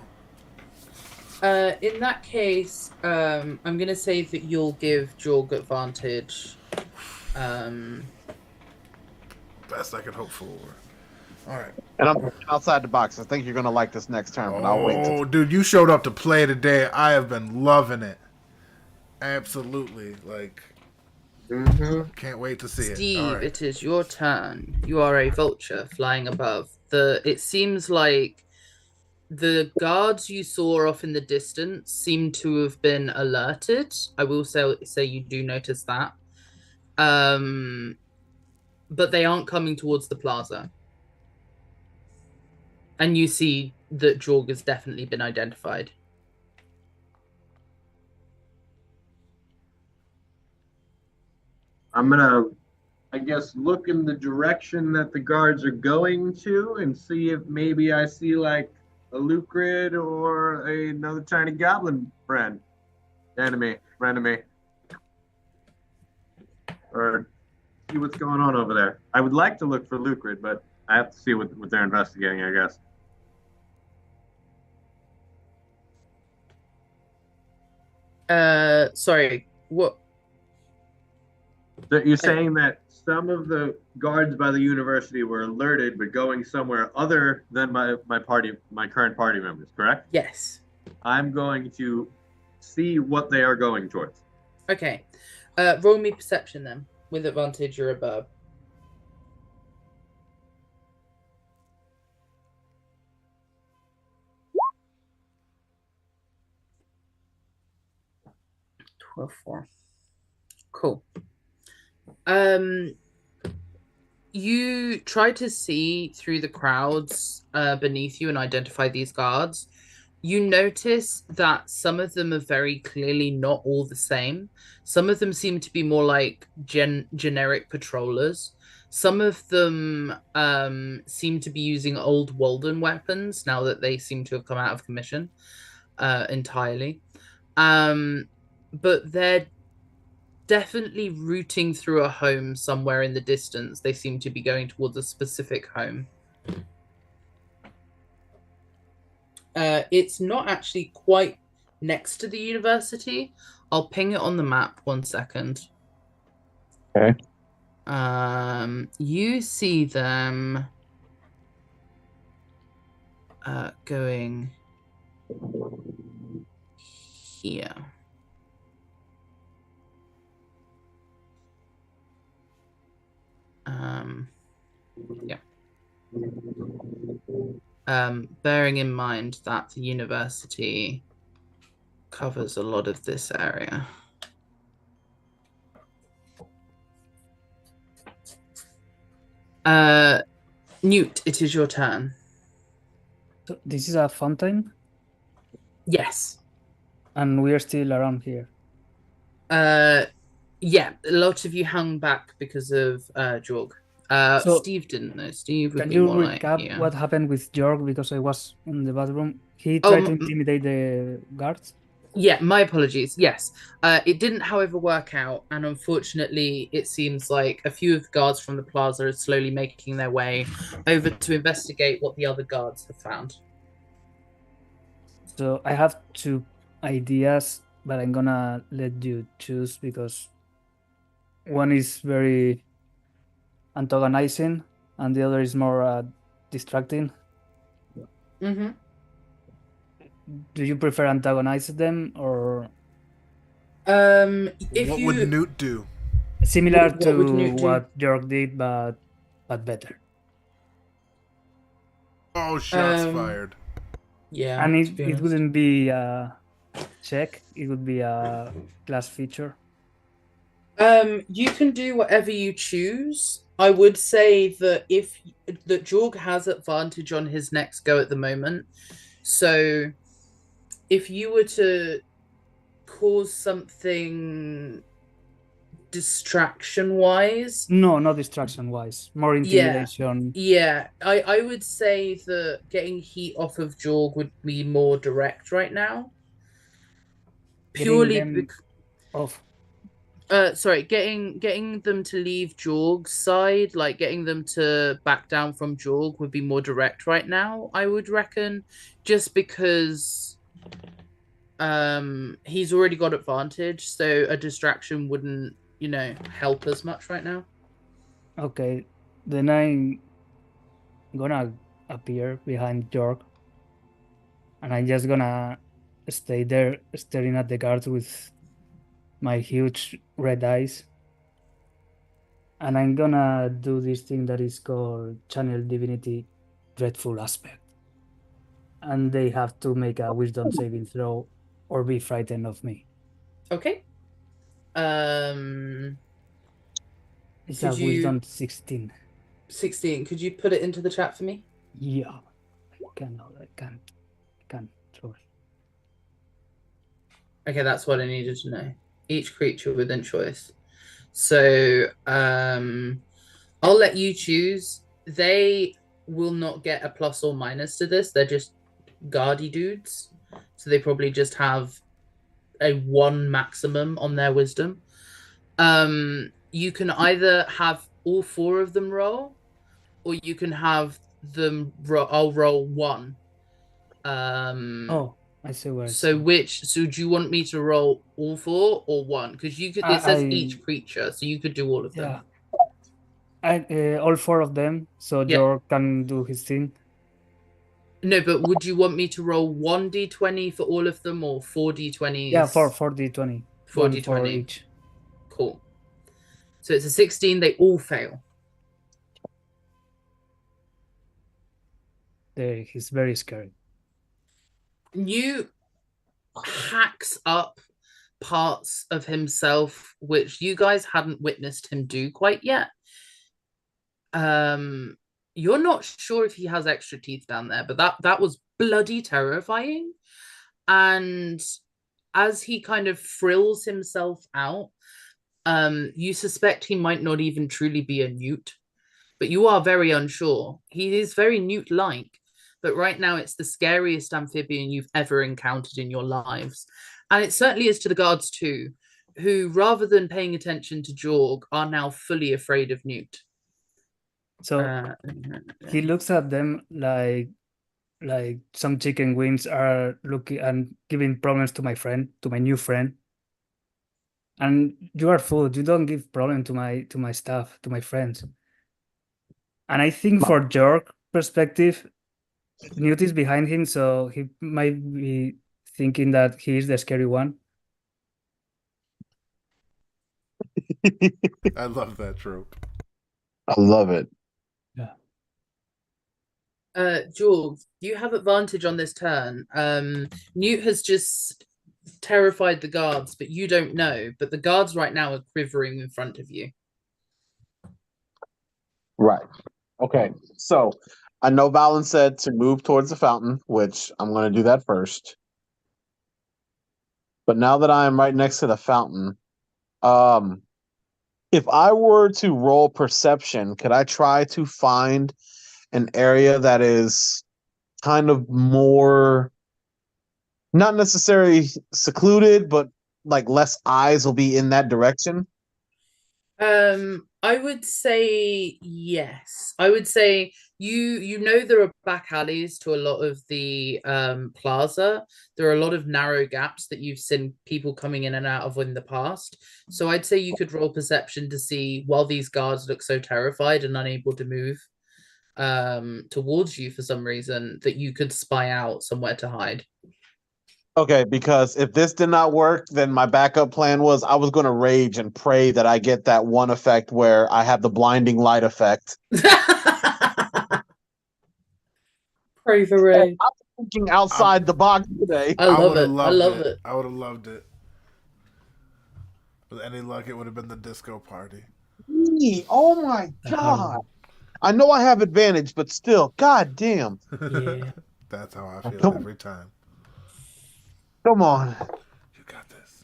In that case, I'm gonna say that you'll give Jorg advantage. Best I could hope for. All right. And I'm outside the box. I think you're going to like this next turn, but I'll wait. Oh, dude, you showed up to play today. I have been loving it. Absolutely. Like, can't wait to see Steve, it. All right. it is your turn. You are a vulture flying above. It seems like the guards you saw off in the distance seem to have been alerted. I will say you do notice that. but they aren't coming towards the plaza. And you see that Jorg has definitely been identified. I'm gonna, I guess, look in the direction that the guards are going to and see if maybe I see like a Lucrid or another tiny goblin friend of me, or see what's going on over there. I would like to look for Lucrid, but I have to see what they're investigating, I guess. Sorry, what? You're saying that some of the guards by the university were alerted, but going somewhere other than my current party members, correct? Yes. I'm going to see what they are going towards. Okay. Roll me perception then. With advantage, you're above. "12-4. Cool. You try to see through the crowds beneath you and identify these guards. You notice that some of them are very clearly not all the same. Some of them seem to be more like generic patrollers. Some of them seem to be using old Walden weapons now that they seem to have come out of commission entirely. But they're definitely rooting through a home somewhere in the distance. They seem to be going towards a specific home. It's not actually quite next to the university. I'll ping it on the map 1 second. Okay. You see them going here. Yeah. Bearing in mind that the university covers a lot of this area. Newt, it is your turn. So this is a fountain, Yes. and we are still around here. Yeah, a lot of you hung back because of Jorg. So, Steve didn't know. Steve would Can be you more like recap here. what happened with Jorg? Because I was in the bathroom. He tried to intimidate the guards. Yeah, my apologies. Yes. It didn't, however, work out. And unfortunately, it seems like a few of the guards from the plaza are slowly making their way over to investigate what the other guards have found. So I have two ideas, but I'm gonna let you choose because one is very antagonizing and the other is more distracting. Mm-hmm. Do you prefer antagonize them or If What you would Newt do? similar What would to Newt do? what Jorg did, but better? Oh, shots Um, fired. yeah, And to be it honest. wouldn't be a check; it would be a class feature. You can do whatever you choose. I would say that that Jorg has advantage on his next go at the moment. So if you were to cause something distraction wise, No, not distraction wise, more intimidation. yeah, I would say that getting heat off of Jorg would be more direct right now. Purely Getting them off. sorry, getting them to leave Jorg's side, like getting them to back down from Jorg would be more direct right now, I would reckon, just because he's already got advantage, so a distraction wouldn't, help as much right now. Okay, then I'm gonna appear behind Jorg, and I'm just gonna stay there staring at the guards with my huge red eyes. And I'm gonna do this thing that is called Channel Divinity Dreadful Aspect. And they have to make a wisdom saving throw or be frightened of me. Okay. It's Could a you- wisdom 16. 16. Could you put it into the chat for me? Yeah. I can. Sorry. Okay, that's what I needed to know. Each creature within choice. So, I'll let you choose. They will not get a plus or minus to this. They're just guardy dudes. So they probably just have a 1 maximum on their wisdom. You can either have all 4 of them roll, or you can have them I'll roll 1. Oh, I see where. So do you want me to roll all 4 or 1? Because you could. It says each creature, so you could do all of them. Yeah. All 4 of them, so Yeah. George can do his thing. No, but would you want me to roll 1d20 for all of them, or 4d20s? Yeah, 4d20. 4d20 for each. Cool. So it's a 16. They all fail. He's very scary. Newt hacks up parts of himself which you guys hadn't witnessed him do quite yet. You're not sure if he has extra teeth down there, but that was bloody terrifying. And as he kind of frills himself out, you suspect he might not even truly be a newt, but you are very unsure. He is very newt-like, but right now it's the scariest amphibian you've ever encountered in your lives. And it certainly is to the guards too, who, rather than paying attention to Jorg, are now fully afraid of Newt. So he looks at them like some chicken wings are looking and giving problems to my new friend. And you are food. You don't give problem to my staff, to my friends. And I think for Jorg perspective, Newt is behind him, so he might be thinking that he is the scary one. I love that trope. I love it. George, you have advantage on this turn. Newt has just terrified the guards, but you don't know. But the guards right now are quivering in front of you. Right. Okay. So I know Valen said to move towards the fountain, which I'm going to do that first. But now that I am right next to the fountain, if I were to roll perception, could I try to find an area that is kind of more, not necessarily secluded, but like less eyes will be in that direction? I would say yes. I would say you know there are back alleys to a lot of the plaza. There are a lot of narrow gaps that you've seen people coming in and out of in the past. So I'd say you could roll perception to see, while these guards look so terrified and unable to move towards you for some reason, that you could spy out somewhere to hide. Okay, because if this did not work, then my backup plan was I was going to rage and pray that I get that one effect where I have the blinding light effect. Pray for Ray. I'm thinking outside the box today. I love would've it. I loved love it. I would have loved it. With any luck, it would have been the disco party. Oh my god! I know I have advantage, but still, god damn. Yeah. That's how I feel every time. Come on. You got this.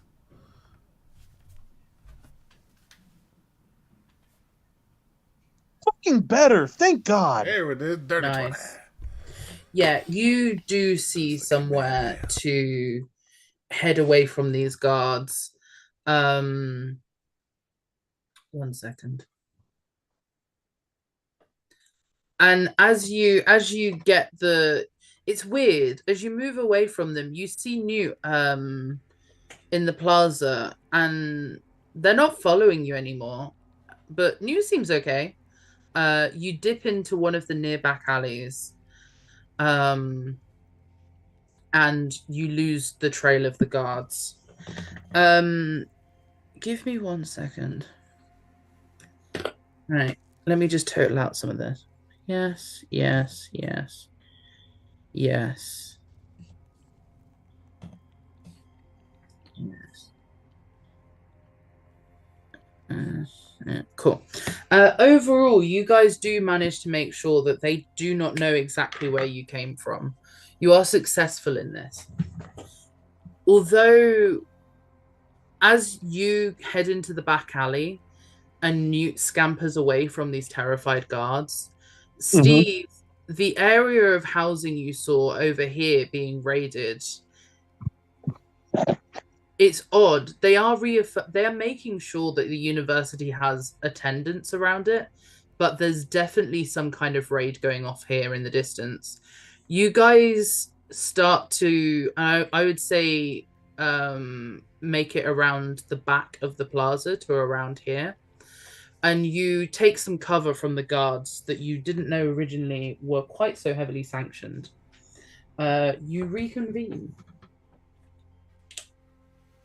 Fucking better, thank God. Here it is, dirty Nice. 20. Yeah, you do see somewhere to head away from these guards. 1 second. And as you get it's weird, as you move away from them, you see Newt in the plaza, and they're not following you anymore. But Newt seems okay. You dip into one of the near back alleys. And you lose the trail of the guards. Give me 1 second. Right, let me just total out some of this. Yes. Yes. Yeah, cool. Overall, you guys do manage to make sure that they do not know exactly where you came from. You are successful in this. Although, as you head into the back alley and Newt scampers away from these terrified guards, Steve, the area of housing you saw over here being raided, it's odd. They are making sure that the university has attendance around it, but there's definitely some kind of raid going off here in the distance. You guys start to, I would say, make it around the back of the plaza to around here. And you take some cover from the guards that you didn't know originally were quite so heavily sanctioned. You reconvene.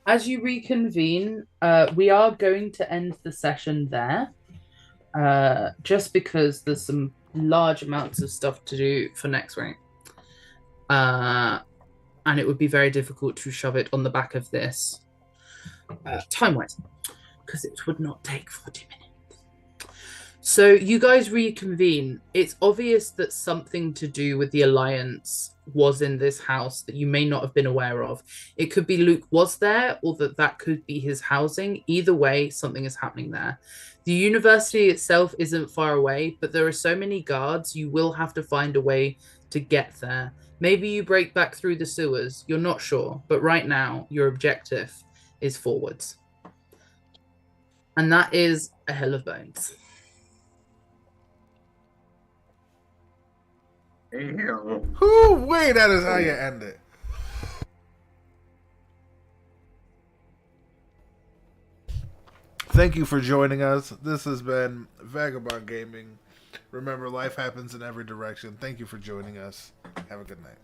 As you reconvene, we are going to end the session there, just because there's some large amounts of stuff to do for next week. And it would be very difficult to shove it on the back of this time-wise, because it would not take 40 minutes. So you guys reconvene. It's obvious that something to do with the Alliance was in this house that you may not have been aware of. It could be Luke was there, or that could be his housing. Either way, something is happening there. The university itself isn't far away, but there are so many guards, you will have to find a way to get there. Maybe you break back through the sewers. You're not sure. But right now, your objective is forwards. And that is a hell of bones. Wait, that is how you end it. Thank you for joining us. This has been Vagabond Gaming. Remember, life happens in every direction. Thank you for joining us. Have a good night.